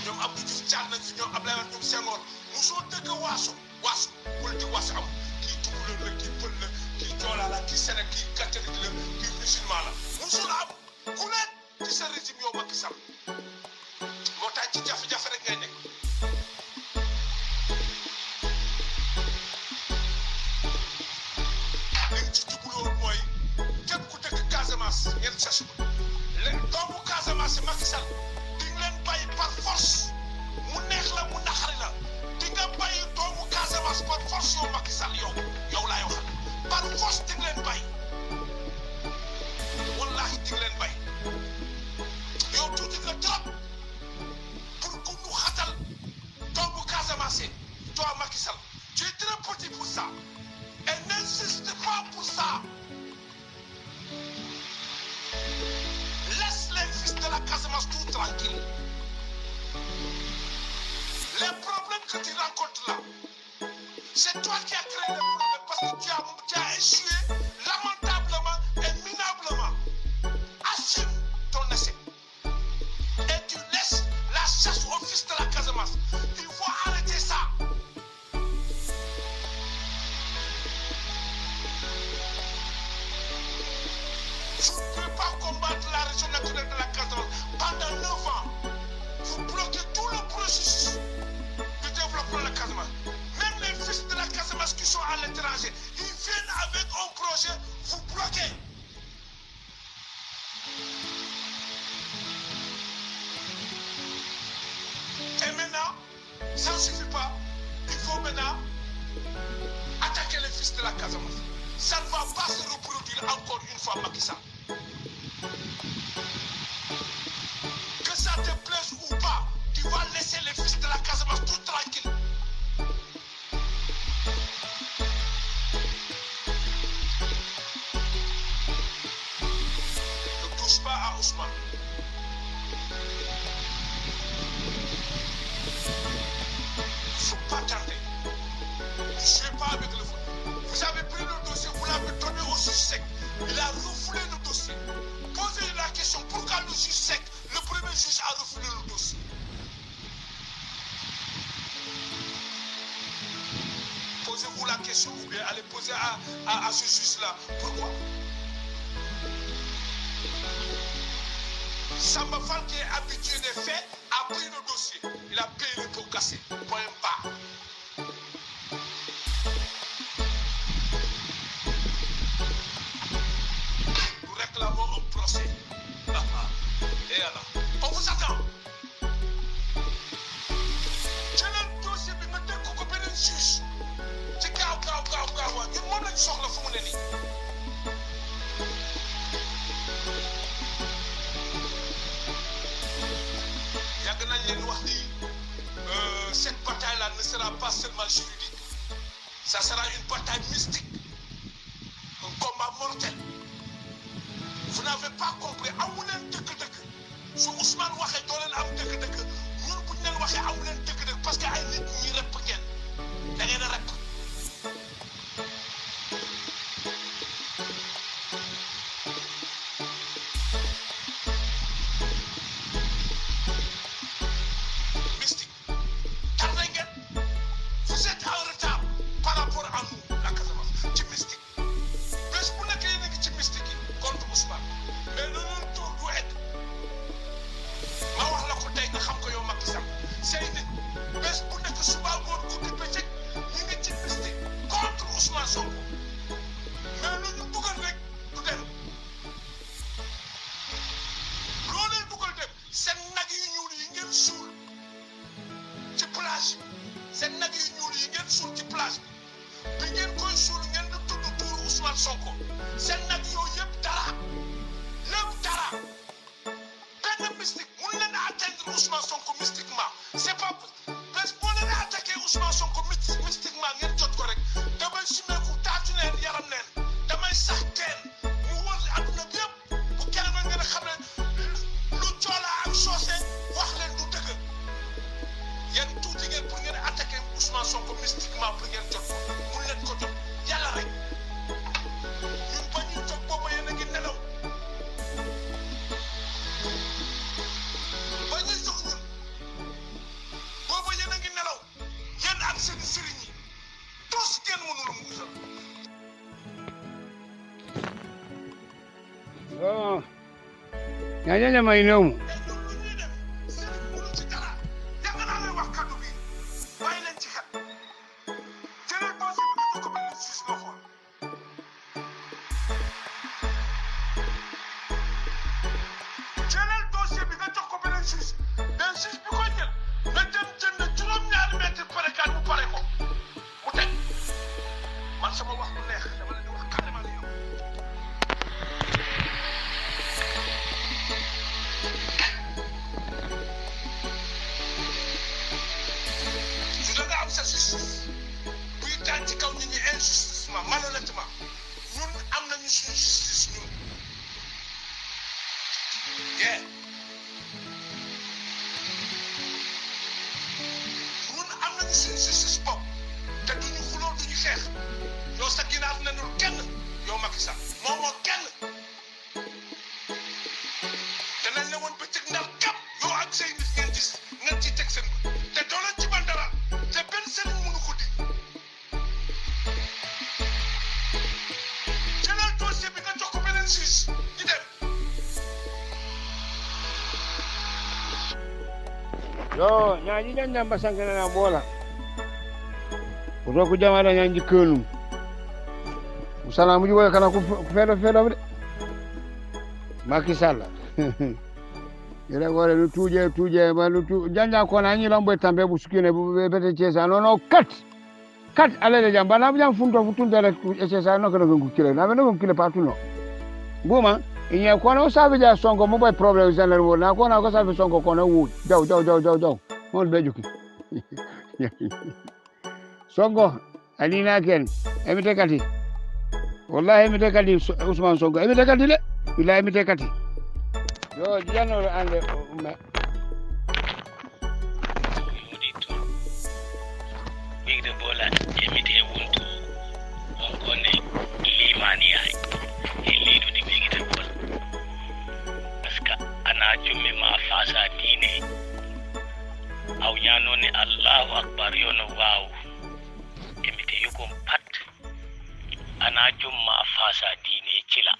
[SPEAKER 3] ñoom Abdou Diouf jaar nañ fi ñoom Abdoulaye Wade ñoom Senghor mosoo dëgg waaso politique waaso am kii tukulóor la kii pël la kii Joola la kii Sénégal kii catholique la kii musulman la mosul am ku nekk ci sa régime yow Macky Sall moo tax ci jafe-jafe rek ngay nekk. li ci jubluwoon mooy képp ku dëkk Casamance ngeen sas ko doomu Casamance Macky Sall di nga leen bàyyi par force mu neex la mu naxari la di nga bàyyi doomu Casamance par force yow Macky Sall yow laay waxal par force di nga leen bàyyi wallahi di nga leen bàyyi yow tuuti nga trop pour ku ñu xatal doomu Casamance toi Macky Sall tu es très petit pour ça et n'insiste pas pour ça. Laisse les fils de la Casamance tout tranquille. Les problèmes que tu rencontres là, c'est toi qui as créé les problèmes parce que tu as échoué lamentablement et minablement. Assume ton échec. Et tu laisses la chasse aux fils de la Casamance. Il faut arrêter ça. Vous ne pouvez pas combattre la région naturelle de la Casamance pendant 9 ans. Vous bloquez tout le processus de développement de la Casamance. Même les fils de la Casamance qui sont à l'étranger, ils viennent avec un projet, vous bloquez. Et maintenant, ça ne suffit pas. Il faut maintenant attaquer les fils de la Casamance. Ça ne va pas se reproduire encore une fois, Macky Sall. Que ça te plaise ou pas, tu vas laisser les fils de la Casamance tout tranquille. Ne touche pas à Ousmane. Il ne faut pas tarder. Ne jouez pas avec le foot. Vous avez pris le dossier, vous l'avez donné au juge sec. Il a refoulé le dossier. Posez la question, pourquoi le juge sec, le premier juge a refoulé le dossier? Posez-vous la question ou bien allez poser à ce juge-là. Pourquoi? Samba Fall qui est habitué des faits a pris le dossier. Il a payé les pots cassés. Point barre. Nous réclamons un procès. Et alors, on vous attend. J'ai le dossier bi nga dégg ko beneen juge. ci gaaw ñun moom lañ soxla fu mu ne nii. yàgg nañ leen wax ni cette bataille-là ne sera pas seulement juridique. Ça sera une bataille mystique. Un combat mortel. Vous n'avez pas compris. Amu leen dëgg-dëgg. Su Ousmane waxee doo leen am dëgg-dëgg. ñun bu ñu leen waxee amu leen dëgg-dëgg parce que ay nit ñi rep ngeen. Da ngeen a rep. Mystique. Tardé ngeen. Vous êtes en retard par rapport à nous, la Casamance. Ci mystique. Bés bu nekk yéen a ngi ci mystique yi contre Ousmane. Mais lu ñu tour du egg. Ma wax la ko tey nga xam ko yow Macky Sall. Say nit bés bu nekk suba ngoon guddi bëccëg ñu ngi ci mystique contre Ousmane Sonko. Mais lu ñu dugal rek du dem. Loo leen dugal dem seen nag yu ñuul yi ngeen suul ci plage bi. Seen nag yu ñuul yi ngeen suul ci plage bi ngeen koy suul ngeen di tudd tuuru Ousmane Sonko seen nag yooyu yëpp dara benn mystique mun leen a atteindre Ousmane Sonko mystiquement c'est pas bés boo leen a attaqué Ousmane Sonko mystiquement ngeen jot ko rek damay sumeeku taatu leen yaram leen damay sax teen mu wër adduna bi yëpp bu kenn nga ngeen a xam ne lu Joola ak Soose wax leen du dëgg yéen tuuti ngeen pour ngeen attaqué Ousmane Sonko mystiquement pour ngeen jot mun leen ko jot yàlla rek ñun ba ñuy jóg boobu yéen a ngi nelaw ba ñuy jóg ñun boobu yéen a ngi nelaw yéen ak seen sëriñ yi tous kenn mënul mu musal.
[SPEAKER 1] Oh, ñaña may ñëw.
[SPEAKER 3] mais ñun lu ñuy def sëriñ mënu ci dara yàgg naa lay wax kaddu bi bàyyi leen ci xel jëlal dossier bi nga jox ko benn juge nga xool. xeex dama leen di wax carrément li am su da nga am sa justice buy daal ci kaw nit ñi injustement malhonnêtement ñun am nañu suñu justice ñun ñun am nañu suñu justice bopp te duñu xuloo duñu xeex yow sa ginaar nenul kenn yow Macky Sall moomoo kenn danañ la woon bëccëg ndar kap yow ak say nit ngeen gis ngeen ci teg seen te doo leen ci man dara te benn sëriñ mënu ko di jëlal dossier bi nga jox ko beneen juge ñu dem
[SPEAKER 1] yo ñaaji ñan basangana na bola ko jamara ñanji kelum salamu ji kana ko fedo de Macky Sall ila gore lu tuje ba lu tu janja ko na ñi lamboy tambe bu sukine bu bete cesa no kat ala de jamba na jam funto rek cesa no ko ngu kile na no kile patuno buma inya ko no sabe ja songo mo boy problem zanel wo na ko sabe songo ko na wu jaw mon bejuki songo alina ken emite kati wallahi emite kati Ousmane Sonko emite kati le ila emite kati yo jano ande
[SPEAKER 4] mudito bigde bola emite wonto on kone limani ay lidu di bigde bola parce que ana jumme ma fasa dine aw ñanone Allahu akbar yono waaw emite yuko pat ana jumma fasa dine cila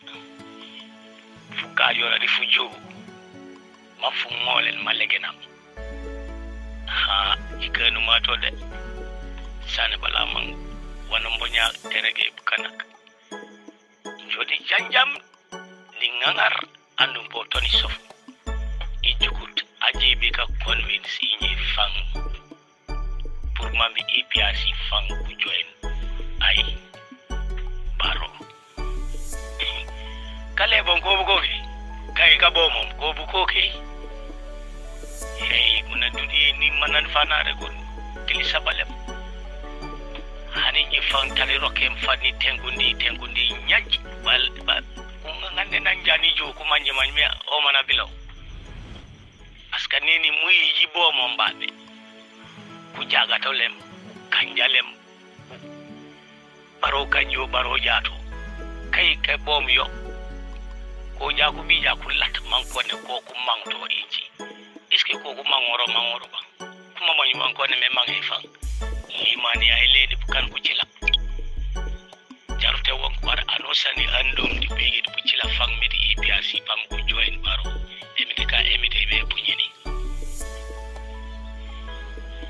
[SPEAKER 4] fuka yora di fuju mafu ngolen malegenam ha ikanu mato de sane bala man wana mbonya terege bukanak jodi janjam ni ngangar andum bo toni sof ijukut ajibi ka convince inyi fang pour mambi ipiasi fang ku join ay baro kale bon ko bu ko fi kay ka bo mom ko bu ko ke hey muna dudi ni manan fana re gon kili sabalem hani ni fang tale rokem fani tengundi nyaji bal ngande nan jani jo ko manje me o mana bilaw aska nini muy jibo mom babe ku jaga tolem kanjalem baro kanyo baro jato kai ke bom yo ko jaku bi jaku lat man ko ne ko ku man to inji iske ko ku mangoro ba kuma man man ko ne me man hefan limani ay ledi bukan ku cila jarute won ko anosani andum di bege bu cila fang medi ipiasi pam ku join baro emite be punyeni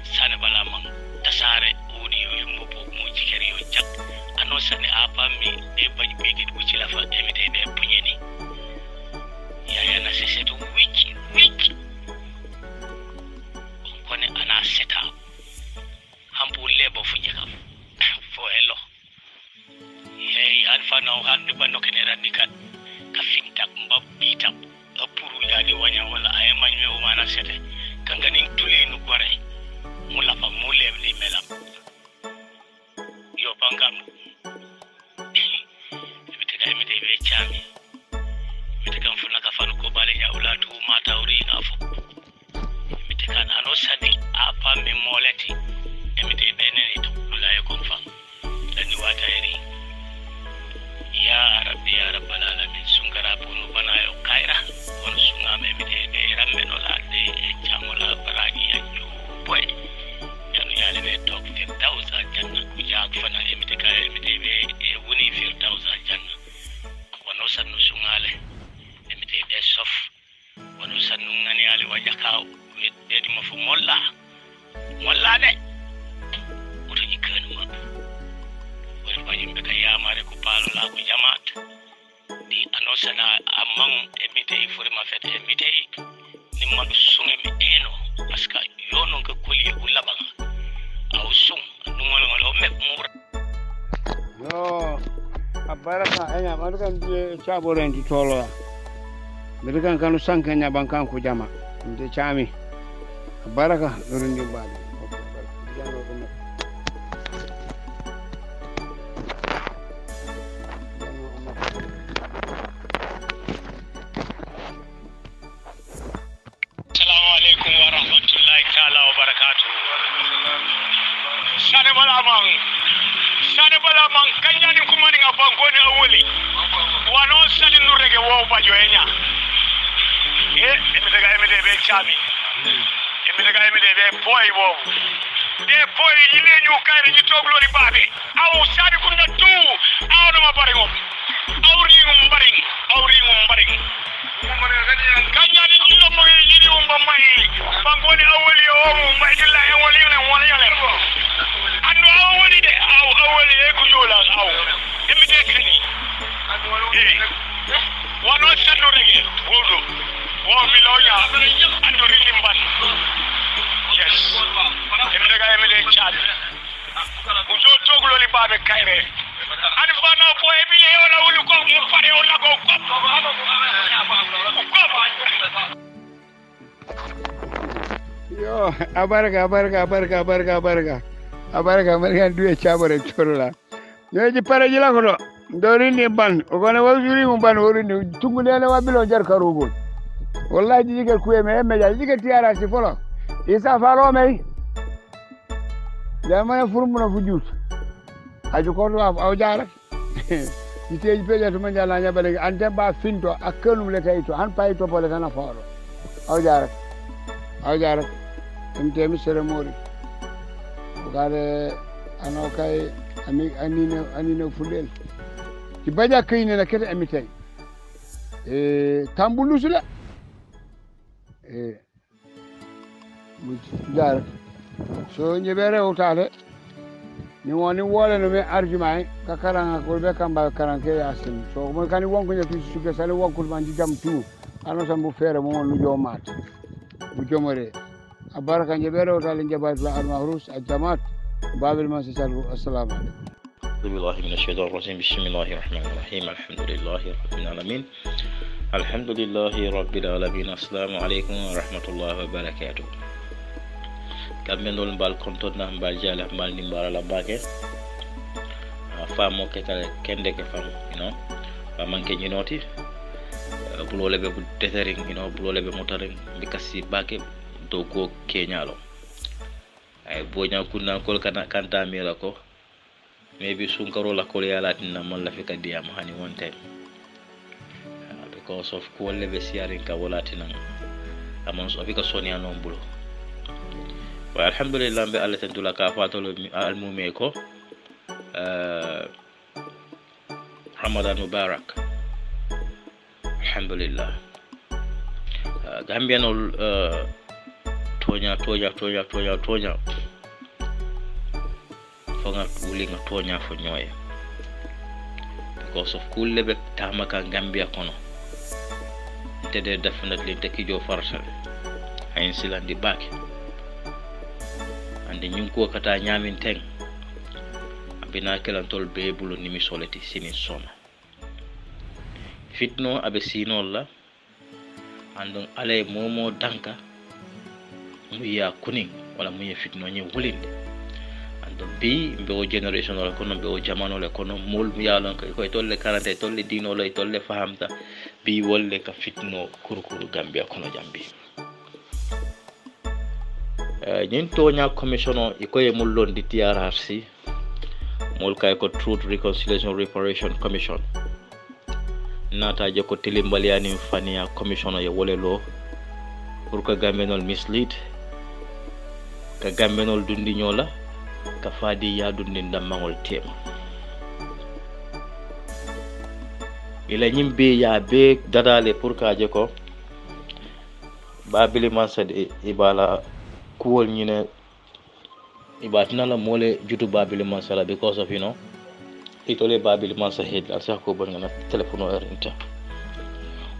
[SPEAKER 4] sane bala man tasare audio yumbo mo jikeri yo jak anosani apami be baji bege bu cila fa emite be punyeni ya na sesetu wiki kone ana seta hampulle bo funyaka fo hello hey alfa no hande bando kenera dikat ka fintak mbabita apuru jadi wanya wala ay manwe o mana sete kangani tulinu gore mula fa mule li melam yo bangam emite be chami emite kan funa ka fanu ko bale nya ulatu mata uri ngafo emite kan anosani apa me moleti emite be neni to ulay ko fa dani wata iri ya rabbal alamin sungara bunu banayo kaira won sunga me emite be ramme no ladde e chamola baragi yanju boy yanu yale be tok fi dawsa janna ku jaak fana emite ka emite be e woni fi dawsa janna wono sanu sungale emite be sof wono sanu ngani ali wajakaw be di mafu molla de oto jikkan ma woni bajum be kayama re ko palo la ko jamaat di anosana amang emite fure ma fete emite ni madu sunge mi eno parce que yono ko koli ulaba aw sung ngol me mur
[SPEAKER 1] yo abaraka enya madukan die chaboren ti tolo madukan kanu sankanya bankan ku jama nde chami abaraka nurundi bali
[SPEAKER 4] Sane bala man kanya ni kumani ngabango ni awuli wano sali nurege wo bajo enya emide be chami emide be boy wo de boy ile nyu kare ni toglo ni babe aw sadi kunna tu aw no mabari ngom aw ringum baring kanya ni lo mo yiri umba mai bango ni awuli o mai dilla en wali ne wala yale ando awoli de awoli e kujola aw emide kani wano sadu rege wodo wo milonya ando rimban yes emide chat ujo toglo li babe kaire ani fana ko e bi e wala wulu ko mu pare wala ko
[SPEAKER 1] yo abaraka marigan duwe chabore chorola nyoji pare jila ko dori ni ban o gona wazuri mo ban wori ni tungule na wabilo jar karugol wallahi jige ku e me jige tiara si folo isa faro me jamana furmuno fujut aju ko do aw jara iteji peja to manjala nya bale ante ba finto akelum le tayto han payto pole tan faro aw jara ente mi ceremony gare ano kay anino fulel ci baja kayne na kete amitay tambulu sula mu jar so nyebere utale ni woni wole no me argument ka karanga ko be kamba karanke yasin so mo kani wonko nyatu suke sale wonko man di jam tu ano sambu fere mo nu jomat bu jomore abaraka nyebere utale njabat la al-mahrus al-jamat babil masjid assalamu alaikum
[SPEAKER 5] بالله من الشيطان الرجيم بسم الله الرحمن الرحيم الحمد لله رب العالمين الحمد لله رب العالمين السلام عليكم ورحمة الله وبركاته kamben dol mbal kontona mbal jala mbal ni mbara la bake famo ke kala kende ke fam ba manke nyinoti bulole be detering bulole be motaring bikasi bake do go kenyalo ay bonya kunna kol kana kanta mira ko maybe sunkaro la kol yala tinna man la fika diam hani one time because of ko lebe siarin ka walatina amon so fika sonia non bulo wa alhamdulillah be Allah tantula ka fatolo al mume ko Ramadan Mubarak alhamdulillah Gambianol tonya fonga ulinga tonya fo nyoye because of kulle be tamaka Gambia kono tede definitely tekijo farsa ayin silandi baki ande nyunko kata nyamin teng abina kelantol be bulo nimi soleti sini soma fitno abe sinolla andon ale momo danka muya kuning wala muya fitno nyi wulinde andon bi be o generation wala kono be o jamano le kono mol muya lon ko tolle karante tolle dino le tolle fahamta bi wolle ka fitno kurkuru Gambia kono jambi nyin tonya commissioner ikoye mullon di TRRC mol kay ko Truth Reconciliation Reparation Commission nata je ko tilimbaliani fania commissioner ye wolelo pour que Gambenol mislead ka Gambenol dundi nyola ka fadi ya dundi ndamangol tema ila nyimbe ya be dadale pour ka je ko babili mansade ibala kuwol ñine ibatina la mole jutu babili mansala because of itole babili mansa head alsa ko bon na telephone erinta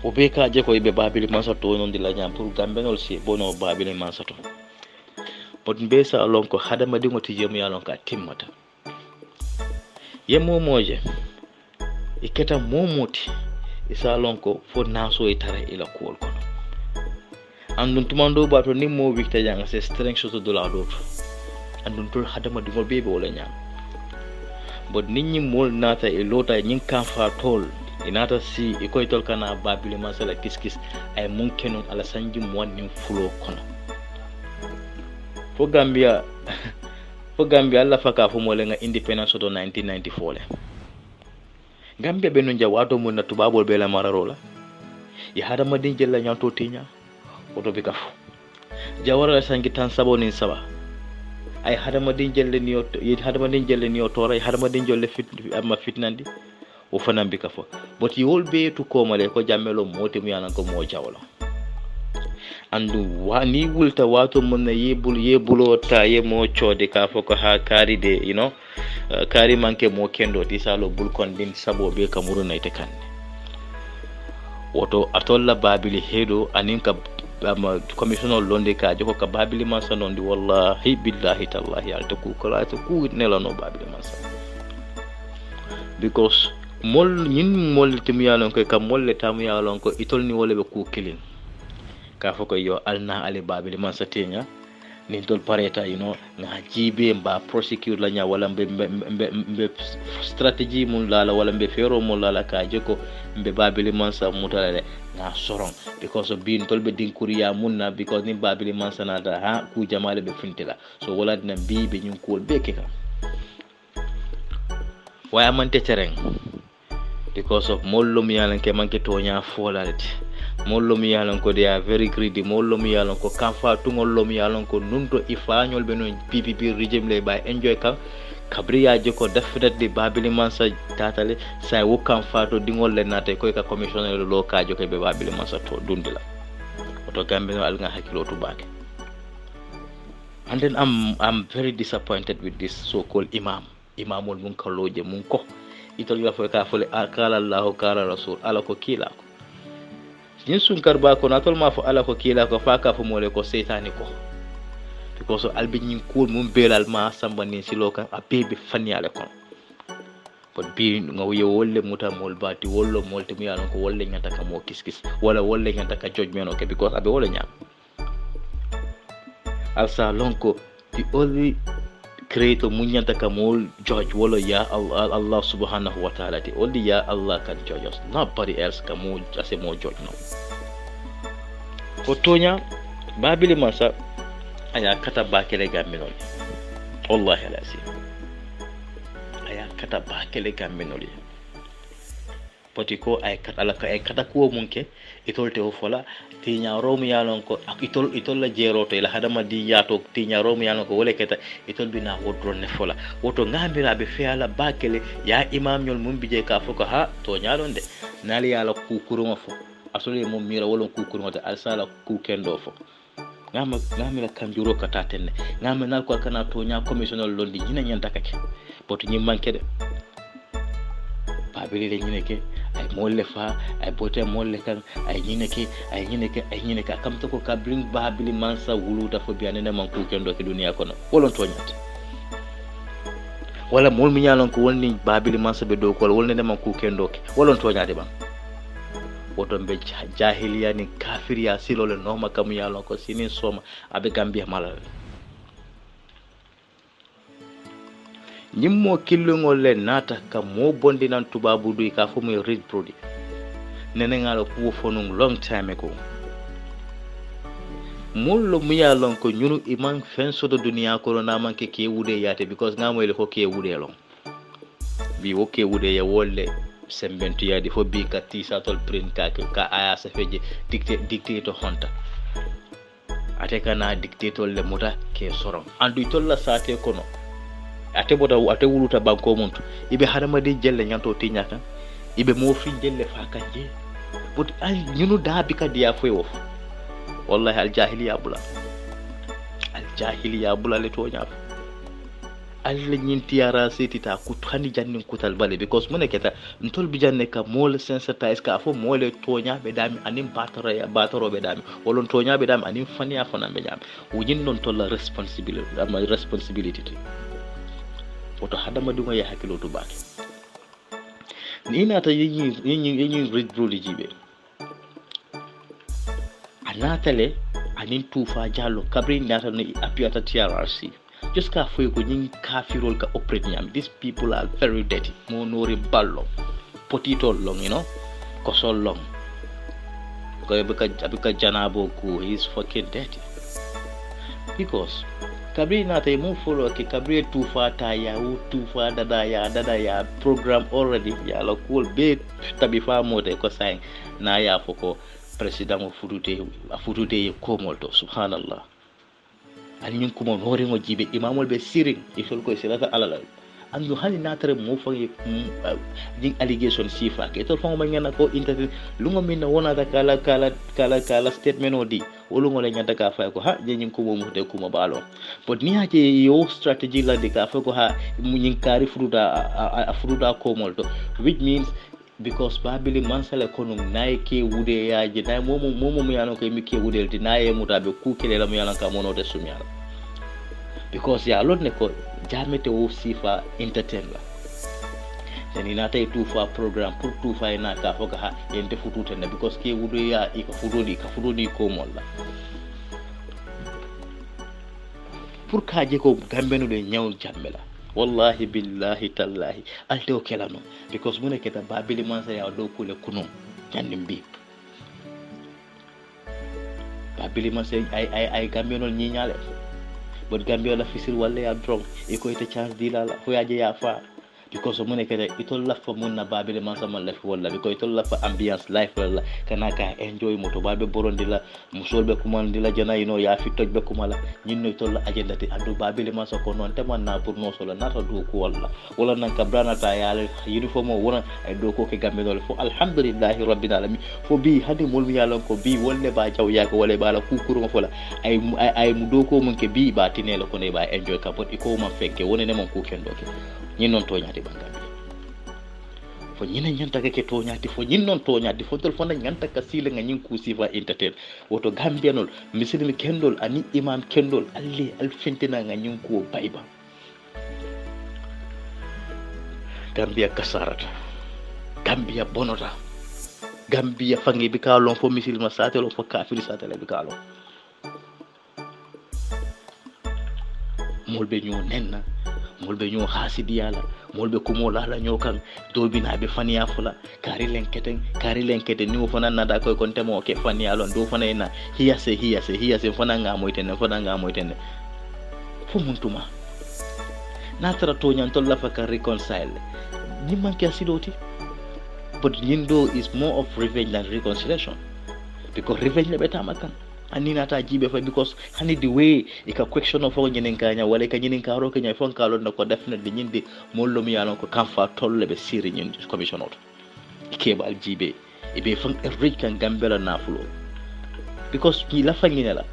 [SPEAKER 5] o be ka je ko ibe babili mansa to non dila nyam pour Gambenol si bono babili mansa to but be sa alon ko hadama dingo ti jemu yalon ka timmata yemo moje iketa momoti isa lonko fo naso itara ila kuol kono andun tumando bato ni mo wikta janga se strength soto dola doto andun tol hadama dingol bebe wala nyam bod ninni mol nata e lota nyin kan fa tol inata si e koy tol kana babile masala kiskis ay mun kenon ala sanji mo nin fulo kono fo Gambia alla faka fo mo lenga independence soto 1994 le Gambia be no jawato mun na tubabol be la mararola ya hadama din jella nyanto tinya oto be kafu jawara sangi tan saboni saba ay hadama din jelle ni o tora hadama din jolle fit amma fitnandi o fanan be kafu but yol be to komale ko jammelo moti mu yana ko mo jawlo andu wani wulta wato mun na yebulo ta ye mo chode ka foko ha kari de kari manke mo kendo tisalo bulkon din sabo be kamuru na ite kanne woto atolla babili hedo aninka commissioner londe ka joko ka babili mansa nondi wallahi billahi tallahi alta ku kala to ku nelano babili mansa because mol timiyalon ko kam molle tamiyalon ko itolni wole be ku kilin ka foko yo alna ale babili mansa tenya nin tol pareta nga jibe mba prosecute la nya wala mbe strategy mun lala wala mbe fero mun lala ka jeko mbe babili mansa mutale na soron because of being tol be din kuriya munna because ni babili mansa na da ha ku jamale be fintila so wala dina bibe nyun ko beke ka waya man te tereng because of mollum yalan ke manke tonya folalati mollum yalan ko they are very greedy mollum yalan ko kanfa tungol lom yalan ko nunto ifanyol be no PPP regime le by enjoy kam kabriya joko definitely babili mansa tatale say wo kanfa to dingol le nate ko ka commissioner lo ka joko be babili mansa to dundila oto gambe no alga hakilo to baake. And then I'm very disappointed with this so-called imamul munkaloje munko itol la fo ka fole akala Allah kala rasul ala ko kila ko nin sun karba ko natol ma fo ala ko kila ko fa ka fo mole ko seytani ko because albi nyin ko mum belal ma samba ni silo kan a bebe fanyale kon but bi ngaw ye wolle muta mol bati wollo molte mi yalon ko wolle nyata ka mo kiskis wala wolle nyata ka judgment okay because abe wolle nyam alsa lonko the only creator munyanta ka mol judge wala ya Allah subhanahu wa ta'ala the only ya Allah can judge us nobody else can mo ase mo judge no fotonya babili masa aya kata bakele gaminol wallahi alazim aya kata bakele gaminol potiko ay kata ala ay kata ko munke itolte o fola tinya romu yalon ko itol la jeroto ila hadama di yato tinya romu yalon ko wole keta itol bina wodron ne fola woto ngambira be feala bakele ya imam nyol mum bije ka foko ha to nyalon de nali yala ku kuruma fo asole mum mira wolon ku kuruma ta alsala ku kendo fo ngamira kanjuro kata tenne ngam nal ko kana to nya commissioner londi nyina nyanta kake boto nyim manke de babili le nyine ke ay molle fa ay bote molle kan ay nyine ke kam to ko ka bring babili mansa wuluta fo bianene man ku kendo ke dunia kono wolon to nyata wala mol mi nyalon ko wonni babili mansa be do ko wolne man ku kendo ke wolon to nyade ban woto be jahiliya ni kafiriya silole no makam yalon ko sinin soma abe gambia malal nyimmo killungol le nata ka mo bondi nan tubabu du ka fo mo read produit nene ngalo ko fonung long time ago mollo mi yalon ko nyunu iman fenso do dunia ko na man ke wude yate because ngamo le ko ke wude long bi wo ke wude ya wolle sembentu yadi fo bi ka tisa tol print ka aya sa feje dictator honta ate kana dictator le muta ke soron andu tolla sate kono ate wuluta banko muntu ibe harama de jelle nyanto tinya kan ibe mo fi jelle fa kanje but al ñunu da bi ka dia foyo wallahi al jahiliya bula le to nyaaf al ñinti yara setita ku hani jannin kutal bale because mo neketa ntol bi janne ka mol sensitize ka fo mole to nyaabe dami anim bataro be dami wolon to nyaabe dami anim fania fona be nyaabe wujin non tolla responsibility woto hadama duma ya hakilo to baake ni nata yenyi red rule jibe anatale anin tufa jallo kabri nata no apiata TRRC just ka foy ko nyin kafirol ka operate nyam. These people are very dirty. Mo nori ballo potito long, you know, kosol long. Because janabo ko is fucking dirty. Because kabri nata mo follow ke kabri tufa taya u tufa dada ya program already ya la cool be tabifa mode ko say na ya foko president o futude ko molto subhanallah. Ani ñun ko mo hore mo jibe imamol be sirin ifol ko silata alala andu hani natare mo fa jing allegation sifa ke to famo ngana ko internet lungo minna wona da kala statement odi wolu ngole nyata ka fa ko ha je ñin ko mo de ko mo balo but ni ha yo strategy la de ka fa ko ha mu ñin kari fruta ko molto which means because babili mansala kono nay ke wude yaaje nay momo mi yano ko mi ke wude ti nay mutabe ku kele la mi yano ka mono de sumyala because ya lodne ko jamete o sifa entertain la tani na tay tufa program pour tufa ina ka foka ha yente futute na because ke wude ya ka fudodi ko molla pour kaje ko gambenu de nyaw jammela wallahi billahi tallahi alto kelano because mune keta babili mansa ya do kule kunum jandim bi babili mansa ay gambionol nyinyale but gambiola fisil wala ya drong e ko ite chance dilala fo yaje ya fa because mune keta itol la fa mun na babili mansa man la fi wala because itol la fa ambiance life wala kana ka enjoy moto babe borondi la musolbe kumandi la jana ino ya fi tojbe kumala nyinno itol la agenda ti andu babili mansa ko non te man na pour no solo nata do ko wala nan ka brana ta ya uniform o wona ay do ko ke gambe dol fo alhamdulillah rabbil alamin fo bi hadi mol mi yalon ko bi wolle ba jaw ya ko wala bala ku kuro fola ay mu do ko mun ke bi ba tinelo ko ne ba enjoy ka pot iko man fekke wona ne mon ku ken do ke nyin non to nyaati bangambi fo nyina nyanta ke to nyaati fo nyin non to nyaati fo tol fo na nyanta ka sile nga nyin ku sifa entertain woto gambianol misilimi kendol ani imam kendol alli al fintina nga nyin ku bayba gambia kasarata gambia bonota gambia fangi bi kalon fo misilima satelo fo kafiri satelo bi kalon molbe ñoo nenna molbe ñoo hasidiyala molbe kumola la ñoo kan dobina be faniya fula kari lenketen ni fona nada koy kon temo ke faniya lon do fona ina hiyase fona nga moytene fu muntuma natara to nyan tol la fa ka reconcile ni manke asidoti but yindo is more of revenge than reconciliation because revenge le beta makan ani nata jibe fa because hani the way ika question of nyinen kanya wala ka nyinen ka ro kanya fon ka lo nako definitely nyinde mollo mi yalon ko kamfa tolle be siri nyin commission auto ikebal jibe ibe fon rich kan gambela nafulo because ki la fangine la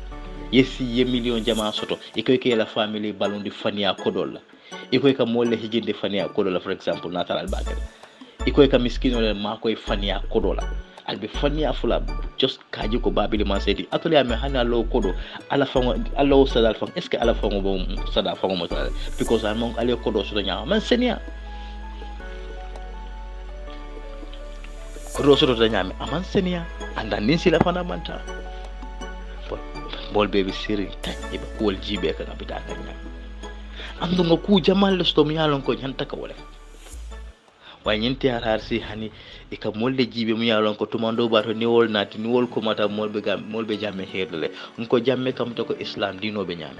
[SPEAKER 5] yesi ye million jama soto ikoy ke la family balundi fania kodolla ikoy ka molle hijinde fania kodolla for example natal bakar ikoy ka miskino le makoy fania kodolla albe fania fula just kaji ko babili man sedi atoli ame hana lo kodo ala fango allo sadal fang est ce que ala fango bo sada fango mo sada because am on ale kodo so nya man senia kodo so to nya man senia anda nin sila fana manta bol baby siri tan iba ko jibe ka bita kan nya andu ngoku jamal sto mi yalon ko nyanta ka wala way ñinti har si hani e ka molde jibe mu yalon ko tumando bato ni wol nati ni wol ko mata molbe jamme hedle ko jamme kam to ko islam dino be nyame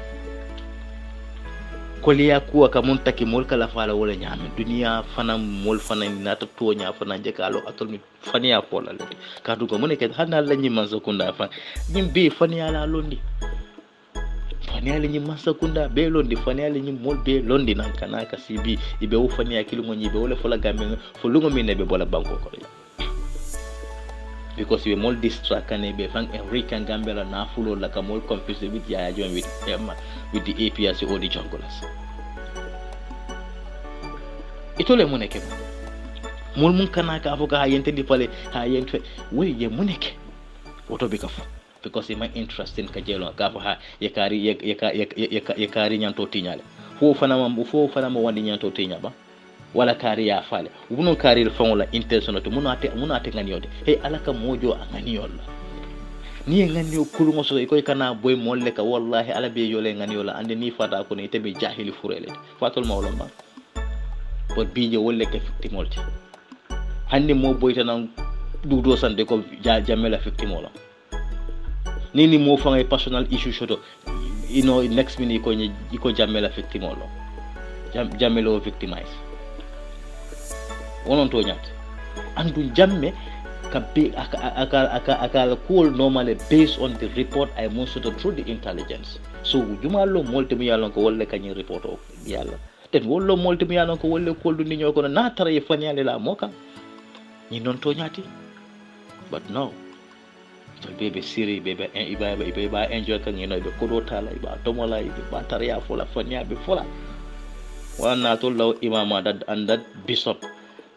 [SPEAKER 5] ko liya kuwa ka mun taki mol kala fala wala nyame duniya fana mol fana nata to nya fana je kalo atol mi faniya fola le ka du ko mun ke hanna la nyim man sakunda fa nyim be faniya la londi faniya le nyim man sakunda be londi faniya le nyim mol be londi nan kana ka sibi ibe wo faniya kilungo nyibe wala fola gamme fo lungo mi ne be bola banko ko because we mol distract kan be fan Enrican Gambela na fulo la ka mol confused with ya join with them with the APS or the junglers itole muneke mol mun kana ka afuka ha yente di pale ha yente we ye muneke woto be kafu because my interest in kajelo ka ha ye kari nyanto tinyale fo fana mo wandi nyanto tinya ba wala kari ya fale wono kari le fangola intention to munate ngani yote hey alaka mojo ngani yolla ni ngani yo kulungo so ko kana boy molle ka wallahi ala be yole ngani yola ande ni fata ko ne tebe jahili furele fatul mawlo ma bot biije wolle ka fiktimolti hande mo boyta nan dudo sande ko jamela fiktimola nini mo fangay personal issue shoto next minute ko jamela fiktimolo jamelo victimize wonon to nyat andu jamme kabe akal cool normally based on the report I most through the intelligence so jumalo molte mi yalon ko wolle kanyi report o yalla ten wollo molte mi yalon ko wolle ko du ninyo ko na tara e fanyale la moka ni non to nyati but no so bebe siri bebe iba enjoy kan you know be kodo tala iba tomola iba batara ya fola fanya be fola wana to law imama dad andat bishop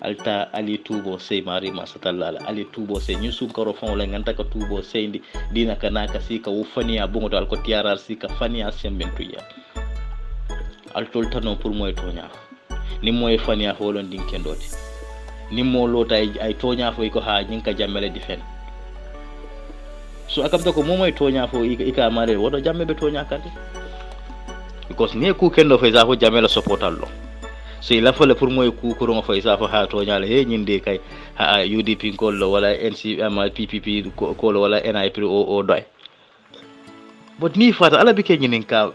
[SPEAKER 5] alta ali tubo sey mari masatalla ali tubo sey nyusu karo fon la nganta ka tubo sey ndi dina kanaka sika wo fania bungo dal ko tiarar sika fania sembentu ya altol tano pour moy tonya ni moy fania holon din kendoti ni mo lota ay tonya fo ko ha nyinka jamele difen so akam to ko moy tonya fo ika mare wodo jamme be tonya kante because ne ku kendo fo za fo jamela supportal lo so ila fole pour moy ku ko fo za fo ha tonya le he nyinde kay ha UDP ko lo wala NCM PPP ko lo wala NIP o doy but ni fata ala bike nyinin ka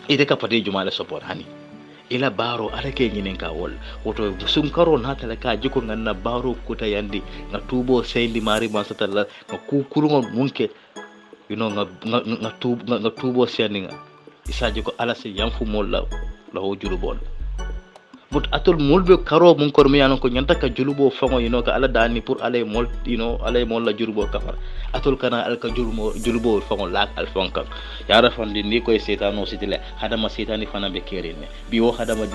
[SPEAKER 5] ite ka pati jumala support hani ila baro ala ke nyinin ka wol woto sum karo na tala ka jiko nganna baro kuta yandi nga tubo sendi mari masatalla nga ku kurungo munke you know nga tubo sendi nga isaji ko ala se yamfu molla la ho julubon but atol molbe karo mun ko mi yanon ko nyanta ka julubo fango you know ka ala dani pour alay mol you know alay mol la julubo kafar atol kana al ka julubo fango lak al fonka yara fandi ni koy setano sitile hadama setani fana be kerine bi wo hadama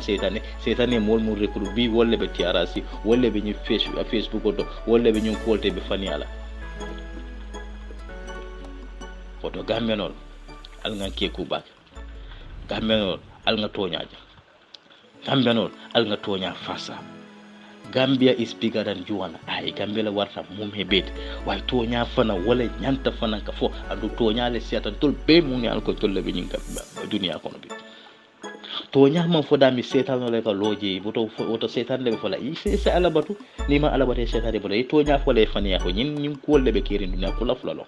[SPEAKER 5] setani mol mun rekru bi wolle be tiarasi wolle be ni facebook do wolle be ni kolte be fani ala foto gamenol al nga keku bak gamenol al nga toñaja Gambia al nga tonya fasa Gambia is bigger than Juana ay Gambia la warta mum hebet way tonya fana wala nyanta fana ka fo andu tonya le siatan tol be mun yal ko tolle be nyinga dunia kono bi tonya man fo dami setan le ka loje woto setan le fola ise ala batu ni ma ala batu setan de bola tonya fo le fani ya ko nyin ko le be kirin dunia ko la fulalo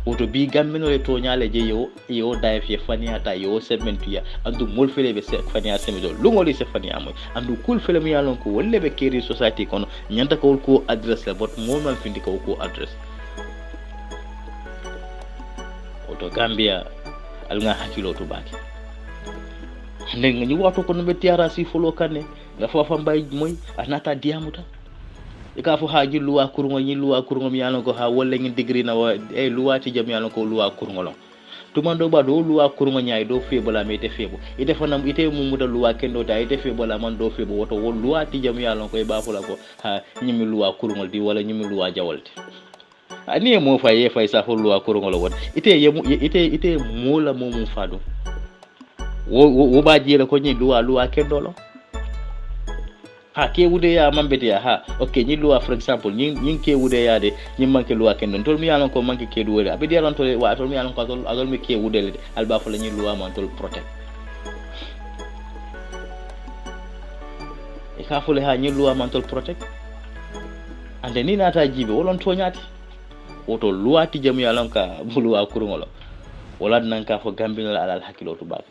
[SPEAKER 5] woto bi gammino le toñale je yo dayf ye fania ta yo segmentu ya andu mol fele be fania semido lungoli se fania moy andu kul fele mi yalon ko wolle be keri society kono nyanta ko ko address la bot mo man findi ko address woto Gambia al nga hakilo to baki hande nga ñu wato ko no be tiara si folo kanne nga fofa mbay moy anata diamuta ika fo ha luwa kurungo mi yalon ko ha wolle ngi degree na wa luwa ti jam yalon ko luwa kurungo lo tumando ba do luwa kurungo nyaay do febola me te febo ite fanam ite mumuda luwa kendo da ite febola man do febo woto wol luwa ti jam yalon ko e ba fula ko ha nyimi luwa kurungo di wala nyimi luwa jawalte ani mo fay sa fo luwa kurungo lo won ite mola momum fado wo ba jira ko nyi luwa kendo lo ha ke wude ya mambete ya ha okay ni loi for example ni ke wude ya de ni manke loi ken don tol mi yalon ko manke ke duwele abi de lon tol wa tol mi yalon ko tol mi ke wude le alba fa la ni loi man tol protect e ka fule ha ni loi man tol protect ande ni nata jibe wolon to nyati woto loi ti jam yalon ka loi kurungolo wala nan ka fo gambino alal hakilo to bak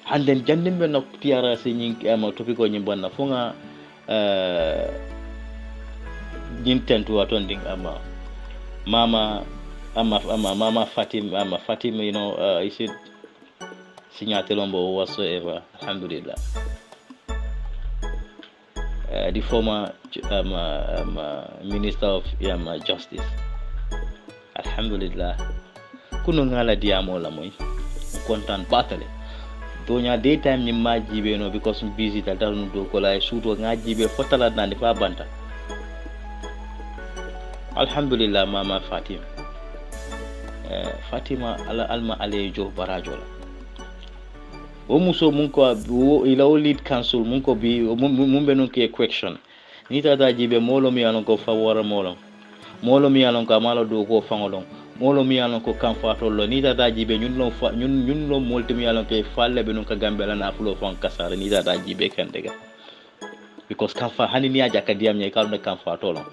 [SPEAKER 5] handen jandin be nok tiara se nyinki ama topiko nyimbonna fonga jintentu watonding ama mama Fatima you know I said signatelombo whatsoever alhamdulillah the former minister of justice alhamdulillah kuno ngala diamo la moy kontan batale donya daytime ni majibe no because busy tal no do ko lay suuto ngajibe fotala nande fa banta alhamdulillah mama Fatima ala alma ale jo barajo la o muso mun ko ila o lead council mun ko bi mun be non ke question ni tata jibe molo mi alon ko favora molo mi alon ko amala do ko fangolon molo mi alon ko kam fatollo ni tata jibe ñun lo molti mi alon ke falle be non ka gambela na fulo fon kasara ni tata jibe kandega because kam fa hani ni aja ka diam nyai kalno kam fatollo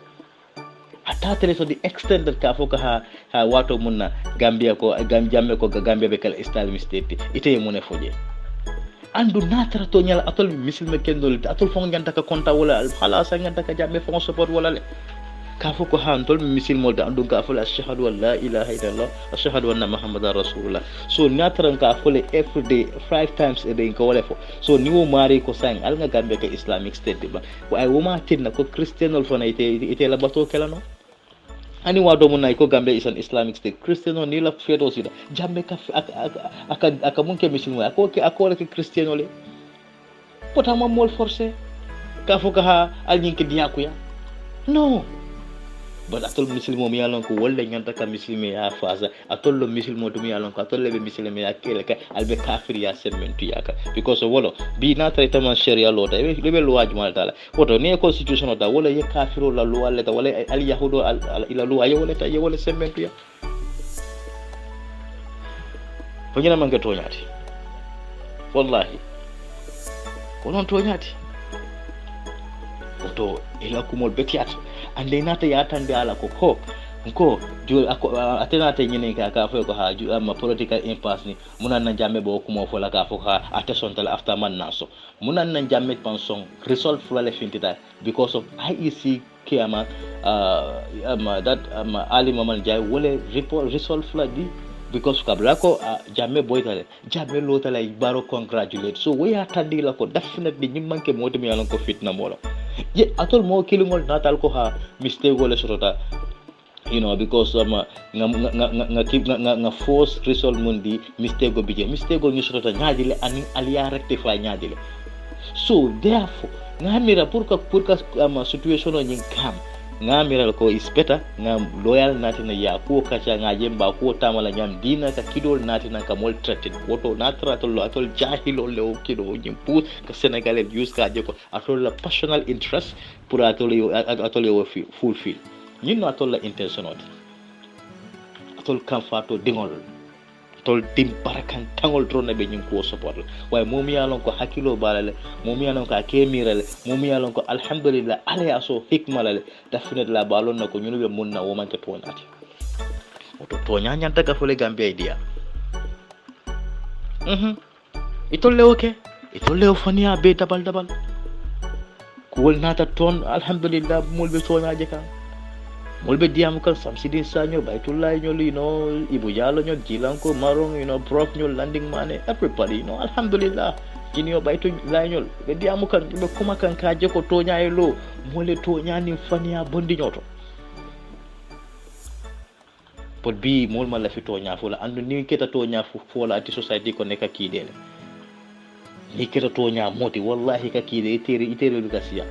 [SPEAKER 5] hatta tele so the extended ka foka ha wato munna gambia ko jamme ko gambia be kala islamic state ite mune foje andu natara to nyala atol misilme kendol atol fon nganta ka konta wala khalas nganta ka jamme fon support wala le ka foko ha antol misil molda andu ka fala ashhadu an la ilaha illallah ashhadu anna muhammadar rasulullah so natara ka fole every day 5 times a day ko wala fo so ni wo mari ko sang al nga gambia ka islamic state ba way wo ma tinna ko christianol fona ite la bato kala no ani wado mun nay ko Gambia is an Islamic state Christiano ni la feto sida jambe ka aka mun ke musulman ako le Christiano le potama mol forcé ka foka ha al nyinke diaku ya no but atol musulman mi yalon ko wolle nyanta ka musulman ya faza atol lo musulman to mi yalon ko atol le musulman ya kele ka albe kafir ya sementu yaka because wolo bi na traitament sharia law da le be loi jumal tala woto ne constitution da wala ye kafiro la loi le ta wala al yahudo ila loi ye wala ta ye wala sementu ya ko nyina man ga toñati wallahi wonon toñati woto ila kumol betiat ande nata yatande ala ko atenate nyine ka fo ko ha ma political impasse ni munan na jamme bo ko mo fo la ka fo ha attention tal after man naso munan na jamme pension resolve flale fintita because of IEC kiyama Ali Maman Jai wole resolve fladi because kablako jamme boytale jamme lotale baro congratulate so we atandi la ko definitely nyimmanke modum yalon ko fitna molo ye atol mo kilingol natal ko ha mistake wala sorota because nga force result mundi mistake go bije mistake go ni sorota nyaadile ani aliya rectify nyaadile so therefore ngamira pour que situation o nyin kam ngamira ko is better ngam loyal natina ya ko kacha ngajemba ko tamala nyam dina ka kidol natina ka maltreated woto natra to atol jahilo le kido nyimpu ka senegalais use ka jeko atol la personal interest pour atol fulfill ñin atol la intentional atol kam fato dingol tol dim barakan tangol drone be ñing ko support way mom yalon ko hakilo balale mom yalon ko akemirale mom yalon ko alhamdulillah ala aso hikmalale dafnet la balon nako ñunu be munna wo manke tonati oto tonya nyanta ka fole Gambia idea itolle okay itolle fania be dabal ko wol nata ton alhamdulillah mulbe tonya je kan molbe diam kan samsidin sanyo baitullah nyol ibu jalo nyol jilanko marong prof nyol landing mane everybody alhamdulillah jinio baitu la nyol be diam kan be kuma kan kaje ko tonya elo mole tonya ni fania bondi nyoto pod bi mol mala fi tonya fola andu ni keta tonya fola ati society ko neka kidele ni keta tonya moti wallahi ka kide itere lugasiya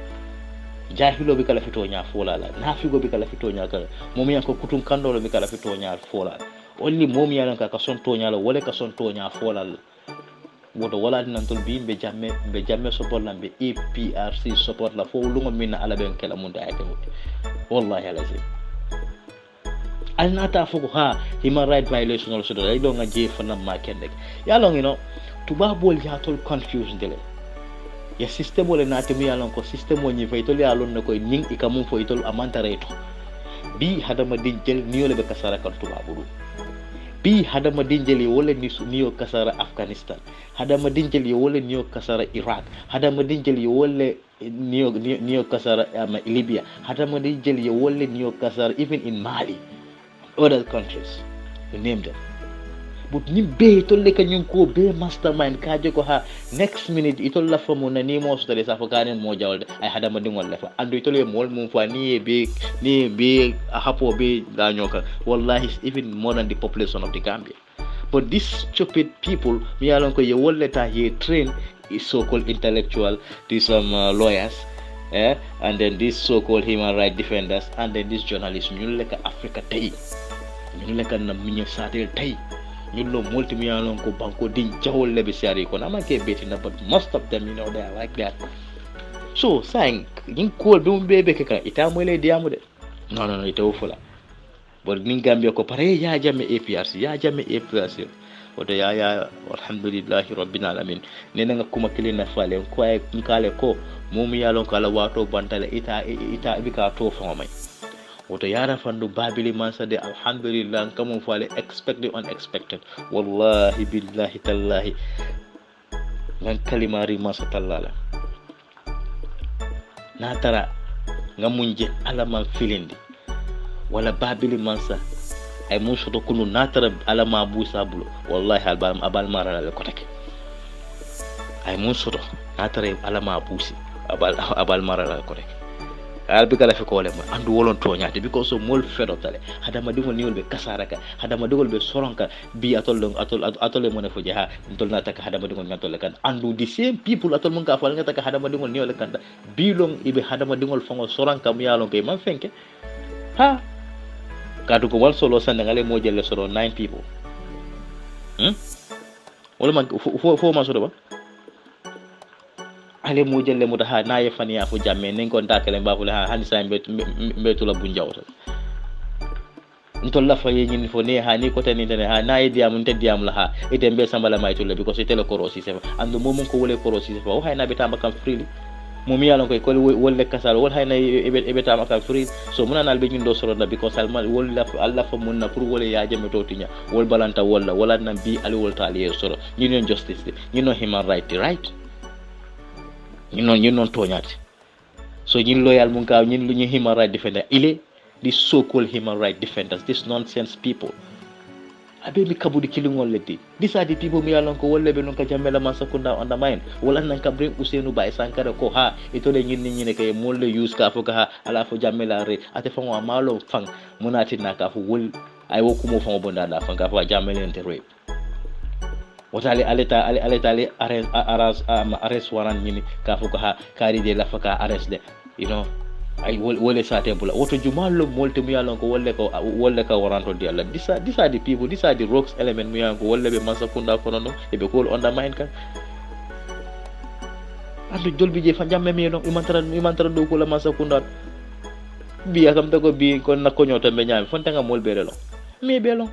[SPEAKER 5] jahilo bi kala fito nya fola la nafigo bi kala fito nya kala momi yanko kutun kandolo bi kala fito nya fola only momi yanka ka son to nya la wala ka son to nya fola wodo wala dinan tol bi be jamme support la be APRC support la fo lungo minna ala ben kala mun da ayte wallahi alazi alnata fo ha human right violation also da do nga je fana ma kende ya long tubabol ya tol confused dele ya system wala natimi yalon ko system woni faytol yalon nako ning ikamum faytol amanta reto bi hadama dinjel niole be kasara kan tubabu bi hadama dinjel wala niyo kasara Afghanistan hadama dinjel wala niyo kasara Iraq hadama dinjel wala niyo kasara Libya hadama dinjel wala niyo kasara even in Mali other countries you name them but ni be to le kanyum ko be mastermind kaje ko ha next minute itol la famo na ni mo stare sa fakanen mo jawde ay hada ma dingol la fa andu itol e mol mum fa ni be a hapo be ganyoka wallahi even more than the population of the Gambia but these stupid people mi alon ko ye wolleta he train is so-called intellectual these lawyers and then these so-called human rights defenders and then these journalists ñu leka Africa tay ñu leka na mi ñu satel tay ñullo multi mi yalon ko banko din jawol lebe sari ko na ke betina but most of them they are like that. So saying yin ko be bebe ke ka ita mo le diamu de non ita wofula but nin Gambia ko pare ya jamme APRC woto ya alhamdulillahi rabbil alamin nena nga kuma kilina fale ko ay kale ko mum yalon ko ala wato bantale ita bika to fo may woto yara fandu babili mansa de alhamdulillah kamu fale expect the unexpected wallahi billahi tallahi ngan kalimari mansa tallala na tara ngamunje alama filindi wala babili mansa ay mun soto kunu natara alama busa bulo wallahi abal mara la ko tek ay mun soto natara alama busi abal mara la ko tek albi kala fe ko le mo andu wolon to nyaati because so mol fedo tale hadama dingol niwol be kasaraka hadama dingol be soronka bi atol mo ne fo jaha ntol nataka hadama dingol ngatol kan andu the same people atol mun ka fal ngataka hadama dingol niwol kan bi long ibe hadama dingol fongo soronka mu yalon be man fenke ha kadu ko wal solo sande ngale mo jelle soro 9 people wala man fo ma soro ba ale mo jelle mo ha na ye fani ya fo jamme nen ko ndakale mbafule ha hani sa mbetu la bunjawta ntol la fa ye nyini fo ne ha ni ko tani tane ha na ye diam nte diam la ha ite mbe sambala maytulle because ite la korosi sefa andu momon ko wole korosi sefa o hayna be tamba kam freely momi yalon koy ko wolle kasal wol hayna ebe tama ka free so muna nal be nyindo soro da because almal wolla Allah fa munna pour wole ya jame to tinya wol balanta wala nan bi ali wol tali soro ñi justice ñi no human right ñi non toñati so ñi loyal mun ka ñi lu ñu human right defender ile the so called human right defenders this nonsense people abe mi kabudi kilingol leddi these are the people mi yalon ko wolle be non ka jamela man sakunda on the mind wala nan ka bring Ousainou Bay Sankara ko ha ito le ñin ne kay molle use ka fo ka ha ala fo jamela re ate fo wa malo fang munati na ka fo wol ay wo kumo fo bonda da fang ka fo jamela ente re wotale aleta arrest waran ñini ka fo ka ha kari de la fa ka arrest de ay wole sa tempula woto jumallo molte mi yalon ko wolle ka waranto di Allah these are the people, these are the rocks element mi yalon ko wolle be masakunda kono no e be ko undermine kan andu jolbi je fa jamme mi no imantara do ko la masakunda bi akam to ko bi ko nakko nyota be nyami fonta nga mol bere lo mi belo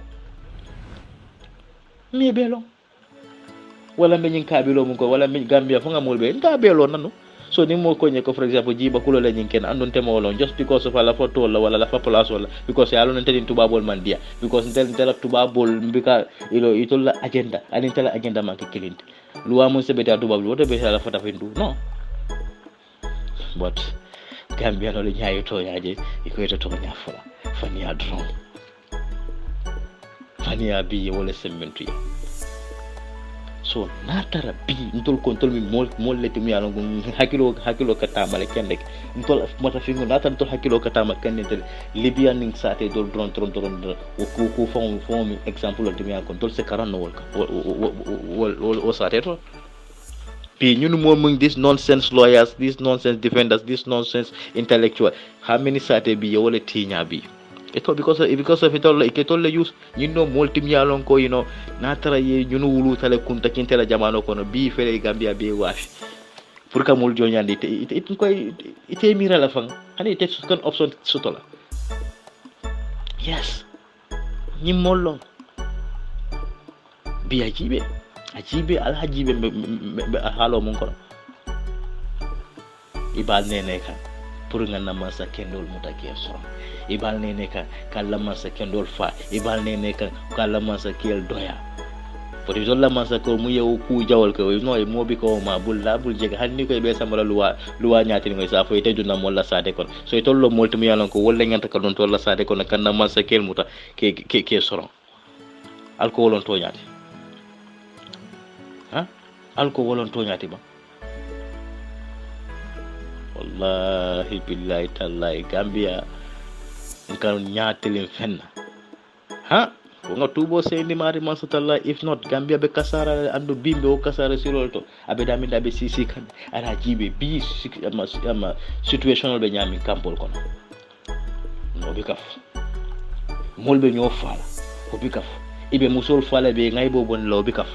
[SPEAKER 5] wala me nyin kabilo mun ko wala me Gambia fa nga mol be nga belo nanu so ni mo ko nyeko for example jiba kulo la nyin ken andon tema wala just because of la photo wala la place wala because ya lon tedin tubabol man dia because tel tubabol mbika ito la agenda ani tel agenda ma ke kilinte luwa mun sebeta tubabol woto be la fota findu no but Gambia no le nyaayo to yaaje iko to nyafula fani ya drone fani ya bi wala sementu ya so natara bi ntol mi mol leti mi yalon hakilo katama le kende ntol mota fingo natara ntol hakilo katama kende libyan ning sate dol dron ko fon mi example de mi yakon tol se karano wol sate to bi ñun mo mung this nonsense lawyers, these nonsense defenders, this nonsense intellectual how many sate bi wala tinya bi eto because of it all iketol use multi yalon ko natara ye ñunu wulu tale kunta kintela jamano kono bi fele Gambia be wafi pour ka mul jonyandi it koy ite mira la fang hani ite kan option sutola yes ñi mollo bi ajibe al hajibe be halo mon kono ibal nene kan pour nga namasa kendol mutake so ibal nene ka kala masa kendol fa ibal nene ka kala masa kel doya pour jolla masa ko mu yew ku jawol ko no mo bi ko ma bul jega hanni ko be samala luwa nyati ngoy sa fo ite duna mo la sade kon so tollo molti mu yalon ko wolle nganta ka don to la sade kon kan masa kel muta ke soron alcool on to nyati ha alcool on to nyati ba wallahi billahi tallahi Gambia nkan nyatelin fenna ha ko nga tubo sendi mari masatalla if not Gambia be kasara andu bimbe o kasara sirolto abe daminda be sisi kan ara jibe bi ama situational be nyami kampol kono no be kaf molbe ñoo fala ko bi kaf ibe musol fala be ngay bobon law bi kaf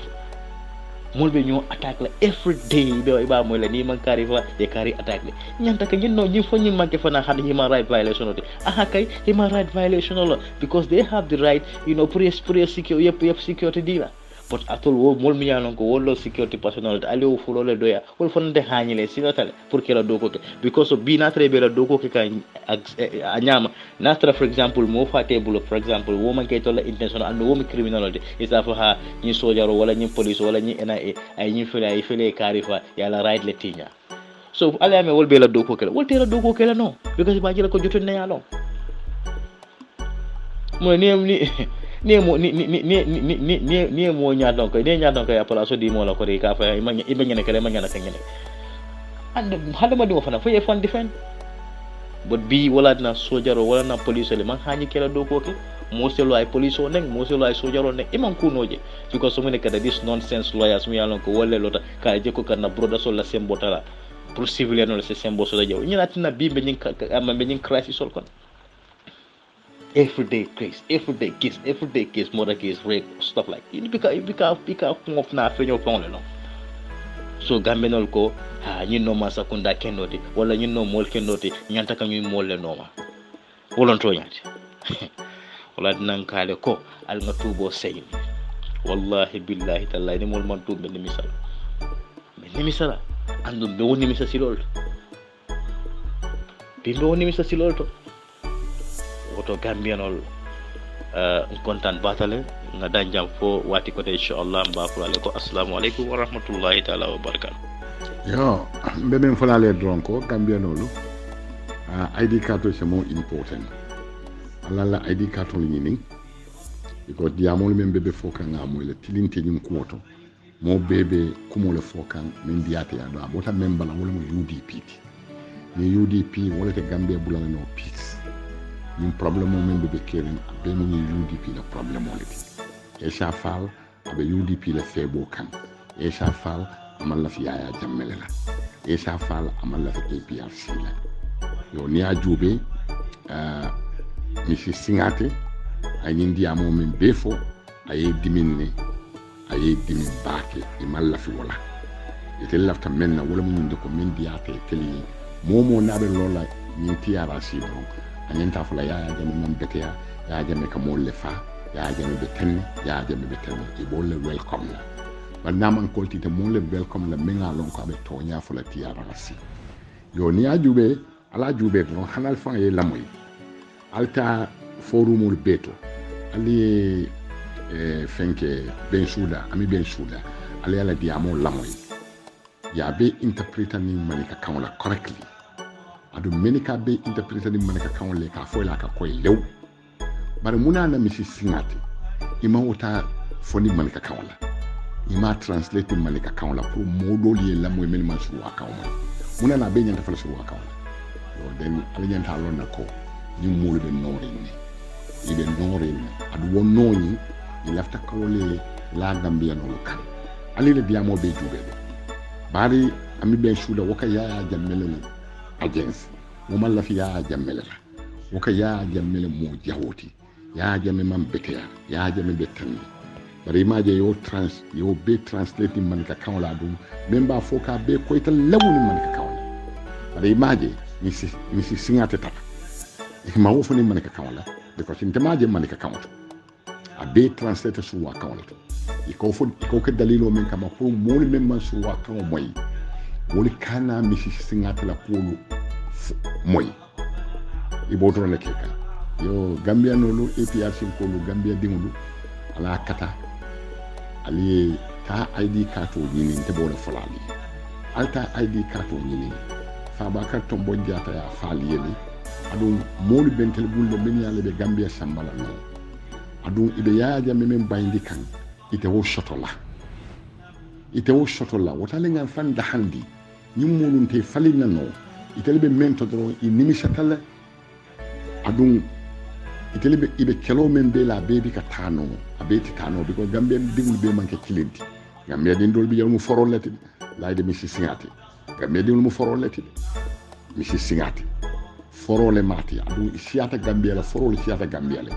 [SPEAKER 5] molbe ñoo attaque la every day be ba moy la ni man kari fa e kari attaque le ñanta ka ñin no ñi fo ñi manke fa na had human right violation oti aha kay human right violation la because they have the right pour secure yep security dila but atol wo mol mi yanon ko wollo security personnel ali o fulo le doya wol fonde hañile sinotale pour que la doko ke because of bi natre be la doko ke ka a nyama natra for example mo fate bulo for example wo man kay to la intentional and wo mi criminality isa fa ha ni sojaro wala ni police wala ni NIA ay ni fele karifa ya la right le tinya so ali ame wol be la doko ke wol te la doko ke la no because ba jila ko jotone ne yalo mo ni mo nya donc ni nya donc ya pala so di mo la ko ka fa ibe ngene kale ma ngana ka ngene and hada ma di mo fana fo e fan defend but bi wala na sojaro wala na police le man hañi kala do ko ke mo selo ay police o nek mo selo ay sojaro nek iman kunoje because so mene kada this nonsense lawyers mi yalon ko wolle lota ka je ko kana broda so la sembo tala pour civilian no se sembo so da jaw ñina tina bi be ñin am be ñin crisis sol kon everyday case murder case rape stuff like it because of na feño fon le no so gambenol ko ha ñin no masa kunda kendoti wala ñin no mol kendoti ñanta ka ñuy mol le noma wolon to ñati wala dinan kale ko al nga tubo sey wallahi billahi tallahi ni mol man tubbe ni misala andum be woni misa silol to woto gambianol kontan batale nga danjam fo wati ko inshallah mbafulale ko assalamu alaikum wa rahmatullahi ta'ala wa barakatuh
[SPEAKER 6] yo mbeben fulale dronko gambianolu ID card is more important alala ID card ni ni because diamol men bebe foka nga mo le tilinte nyum kuoto mo bebe kumo le foka men diate ya do abota membala wala mo UDP ni UDP wala te Gambia bulala no peace ni problème men bebe keren be mo ni UDP na problème wala ti e shafal abe UDP le febo kan e shafal amal la fi Yaya Jammeh la e shafal amal la fi APRC la yo ni ajube Mrs. Singate ay ndi amo men befo ay diminne ay dimin baake e malla fi wala ite lafta menna wala mun ndiko men diate teli momo nabe lola ni tiara si donc anyenta fula Yaya Jammeh man betea Yaya Jammeh ka mo le fa Yaya Jammeh be tenne Yaya Jammeh be tenne e bolle welcome la man naman kolti te mo le welcome la menga lon ko be to nya fula tiara si yo ni ajube ala jube don hanal fan e lamoy alta forumul beto ali fenke ben suda ami ben suda ali ala diamo lamoy ya be interpreter ni manika kawla correctly adu menika be interpreter ni manika kawle ka foila ka koy lew bare munana misi singati ima wota foni manika kawla ima translate manika kawla pour modoli lamoy men man suwa kawma munana be nyanta fala suwa kawla yo den ali nyanta lonna ko ni mulu be norin ibe norin adu wonnoni ni lafta kawle la Gambia no kan ali le diamo be jube bari ami ben shuda waka Yaya Jammeh agents mo man la fi Yaya Jammeh la waka Yaya Jammeh mo jawoti Yaya Jammeh man betea Yaya Jammeh be tan bari maje yo be translating man ka kawla dum memba foka be ko ital lawni man ka kawla bari maje misi singate tata ma wo foni man ka kawla because intemaje man ka kawla a be translator su wa kawla to iko ke dalilo men kama ko mol men man su wa kawla moy woni kana misi singate la polo moy ibo to le keka yo Gambia no lo APRC ko lo Gambia dingulu ala kata ali ta ID card o nyini te bo la fulani alta ID card o nyini Fabakar Tombo Jata ya fali yeli adun molu bentel bulle ben yalla be Gambia sambala no adun ibe Yaya Jammeh men bayndi kan ite wo shotola wota le ngan fan da handi nyum monun te falina no ite be mento dro i nimishatala adun ite be ibe kelo men be la bebi ka tano abeti tano because Gambia dingul be manke kilenti Gambia din dol bi yalmu forolete layde mi singati Gambia din mu forolete mi singati forole mati adu siata Gambia la forole siata Gambia le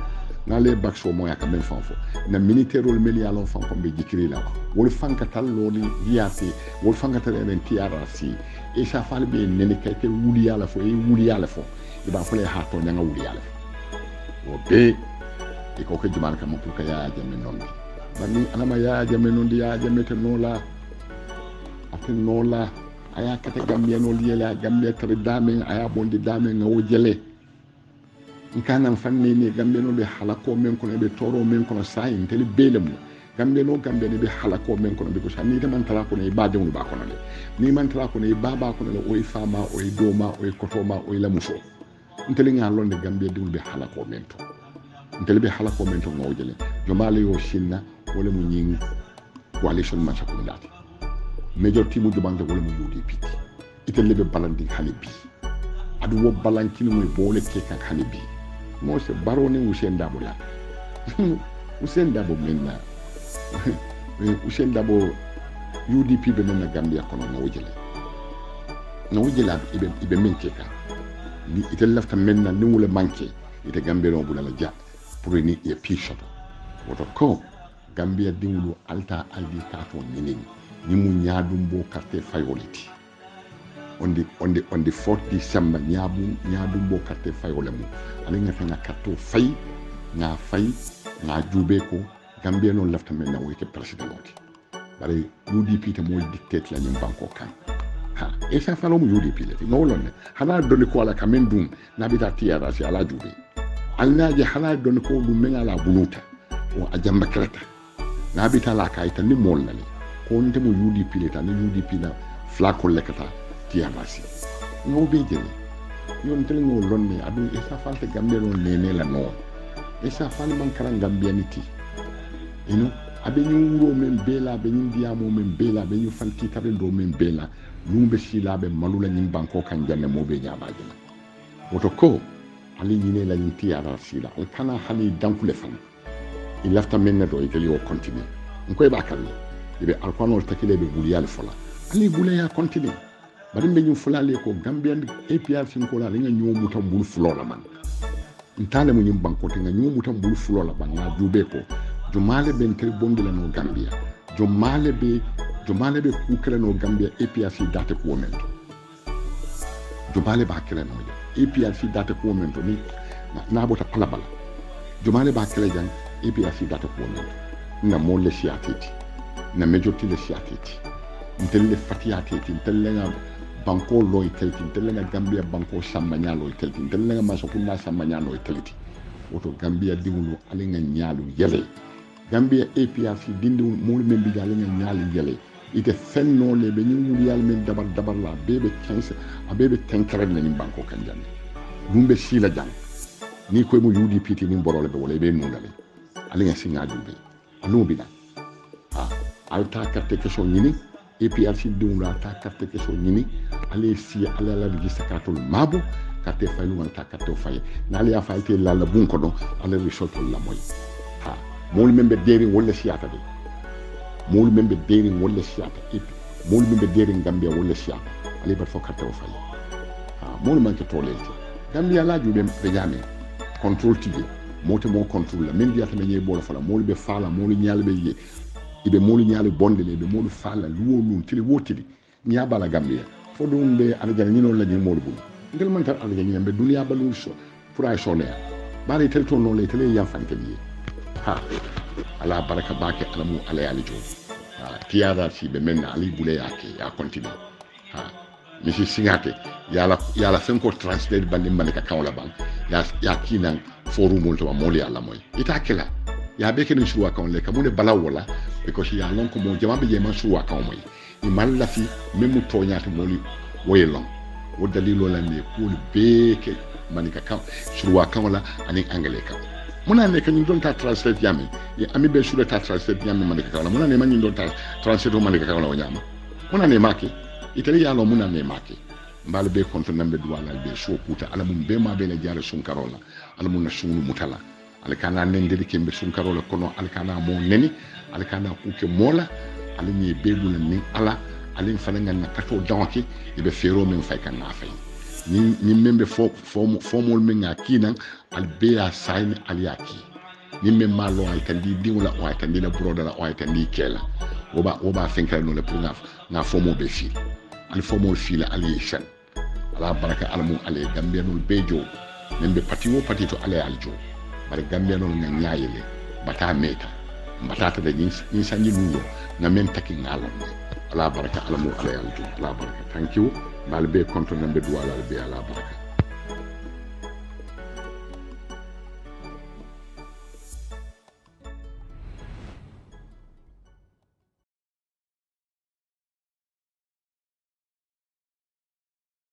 [SPEAKER 6] ngale bakso mo ya kamen fanfo na militaire ol meli alon fan ko be jikiri la wol fanka tallo ni diati wol fanka tale en TRC e sa fal be nene kay ke wuli yala fo e wuli yala fo e ba fole ha to nyanga wuli yala o be e ko ke jumal kam pour ka ya jamme non bani anama ya jamme non ya jamme te no la atin no la aya kata gambia no liyela gambia tare dame aya bondi dame ngawo jele nkana fanni ni gambe no be halako men kono be toro men kono sai inteli belem gambe no be halako men kono be ko sani de man tala ko ne baade mu ba kono le ni man tala ko ne baba kono le o fama o doma o kotoma o la muso inteli nga londe gambe de be halako men to inteli be halako men to ngawjele jomale yo shinna wala mu nying coalition ma sa ko ndati major timu jobande wala mu UDP itelle be balandi halibi adu wo balankini moy bole ke kan halibi mo se barone Usain Dabo la Usain Dabo menna Usain Dabo UDP be menna Gambia kono no wajela ibe menke ka ni ite lafta menna ni wala manke ite Gambia no bulala ja pour ni e pichot woto ko Gambia dingulu alta aldi kato nini ni mu nyaadum bo carte fayoliti on the 4th December nyadum bo carte fayolemu ali nga fanga carte fay nga jube ko Gambia non lafta men na woyke president oti bari UDP te moy dictate la nyim banko kan ha e sa falo mu UDP le no lonne hala doni ko ala kamen dum na bita tiara si ala jube alnaaje hala doni ko dum men ala bunuta o ajamba kreta na bita la kayta ni mol nali ko nte mu UDP le tan UDP na flako lekata tiamasi no be jeni yon tel no lonne adu e sa falte Gambia non nene la no e sa fal man karan Gambia niti ino abe ñu wuro men bela be ñu diamo men bela be ñu fanti tabe do men bela lumbe sila be malula ñim banko kan janne mo be nyaabaje woto ko ali ñine la ñu tiara sila al kana hali dankule fan il lafta men do e kali o continue ngoy bakal ibe alfanol takile be buliyal fola ali bulaya continue bari be ñu fulale ko Gambian APRC ko la nga ñoomu tam bul fulola man ntale mu ñim banko te nga ñoomu tam bul fulola ban na jube ko jomale ben tel bondila no Gambia jomale be ku kala no Gambia APRC date ko momento jomale ba kala no APRC date ko momento ni na bota pala bala jomale ba kala jang APRC date ko momento na mo le siatiti na majority le siatiti ntelle fatiyatiti ntelle nga banko loy kelti ntelle nga Gambia banko sambanya loy kelti ntelle nga masokunda sambanya loy kelti woto Gambia diwulu ale nga nyaalu yele Gambia APRC dindi mo le membi jale nga nyaalu yele ite fenno le be ñu wul yal men dabar la bebe 15 a bebe tenkere na ni banko kan janne dumbe sila jang ni koy mo UDP ti ni borole be wala be nundale ale nga singa dumbe anu bi na alta carte question ñini APRC diwula ta carte question ñini ale si ala la registre carte mabo carte faylu man ta carte fay na ali afay te la bun ko don ala result la moy ha mol membe deri wala siata de mol membe deri wala siata mol membe deri Gambia wala siata ale ba fo carte fay ha mol man ke tolete Gambia la jube be jame control tigi mote mo control la men dia ta me bola fala mol be fala mol nyaal be ye ibe molu nyaale bonde le be molu fala luwo lun tili wotili nyaaba la Gambia fo dum be arjana ni non la ni molu bu ngel man tar arjana ni be dunya balu so pour ay sone bari tel ton non le tele ya fante bi ha ala baraka bake alamu ala ya lijo ha tiara si be men ali bule yake ya continue ha misi singate yala fenko translate bandi malika kawla ban ya kinan forum to moli ala moy itakela ya beke ni shuwa kan le kamune balawala because ya lon ko mo jama be jema shuwa kan moy imalla fi memu toñata moli woyelon wo dalilo la ne ko beke manika kan shuwa kan wala ani angale kan muna ne kan don ta translate yami ya ami be shuwa ta translate yami manika kan muna ne man don ta translate manika kan wala nyama muna ne make itali ya lo muna ne make mbal be konto nambe duwala be shuwa kuta ala mum be ma be la jara sun karola ala mun na shunu mutala alkana nendiri kembe sunkarola kono alkana mo neni alkana kuke mola alini bebula ni ala alin fananga na kato donki ibe fero men fay kan na fay ni membe fo mol men akina albeya sign aliaki ni men ma lo ay kandi di wala o ay kandi la broda la o ay kandi kela woba fenkal no le pour na fomo be fi al fomo fi la aliyeshan ala baraka alamu ale gambianul bejo nembe patiwo patito ale aljo bare gambianul nga nyaayele bata meta batata da insanji nuyo na men taki ngalo ala baraka alamu ale aljo ala baraka thank you balbe konto nambe duwala be ala baraka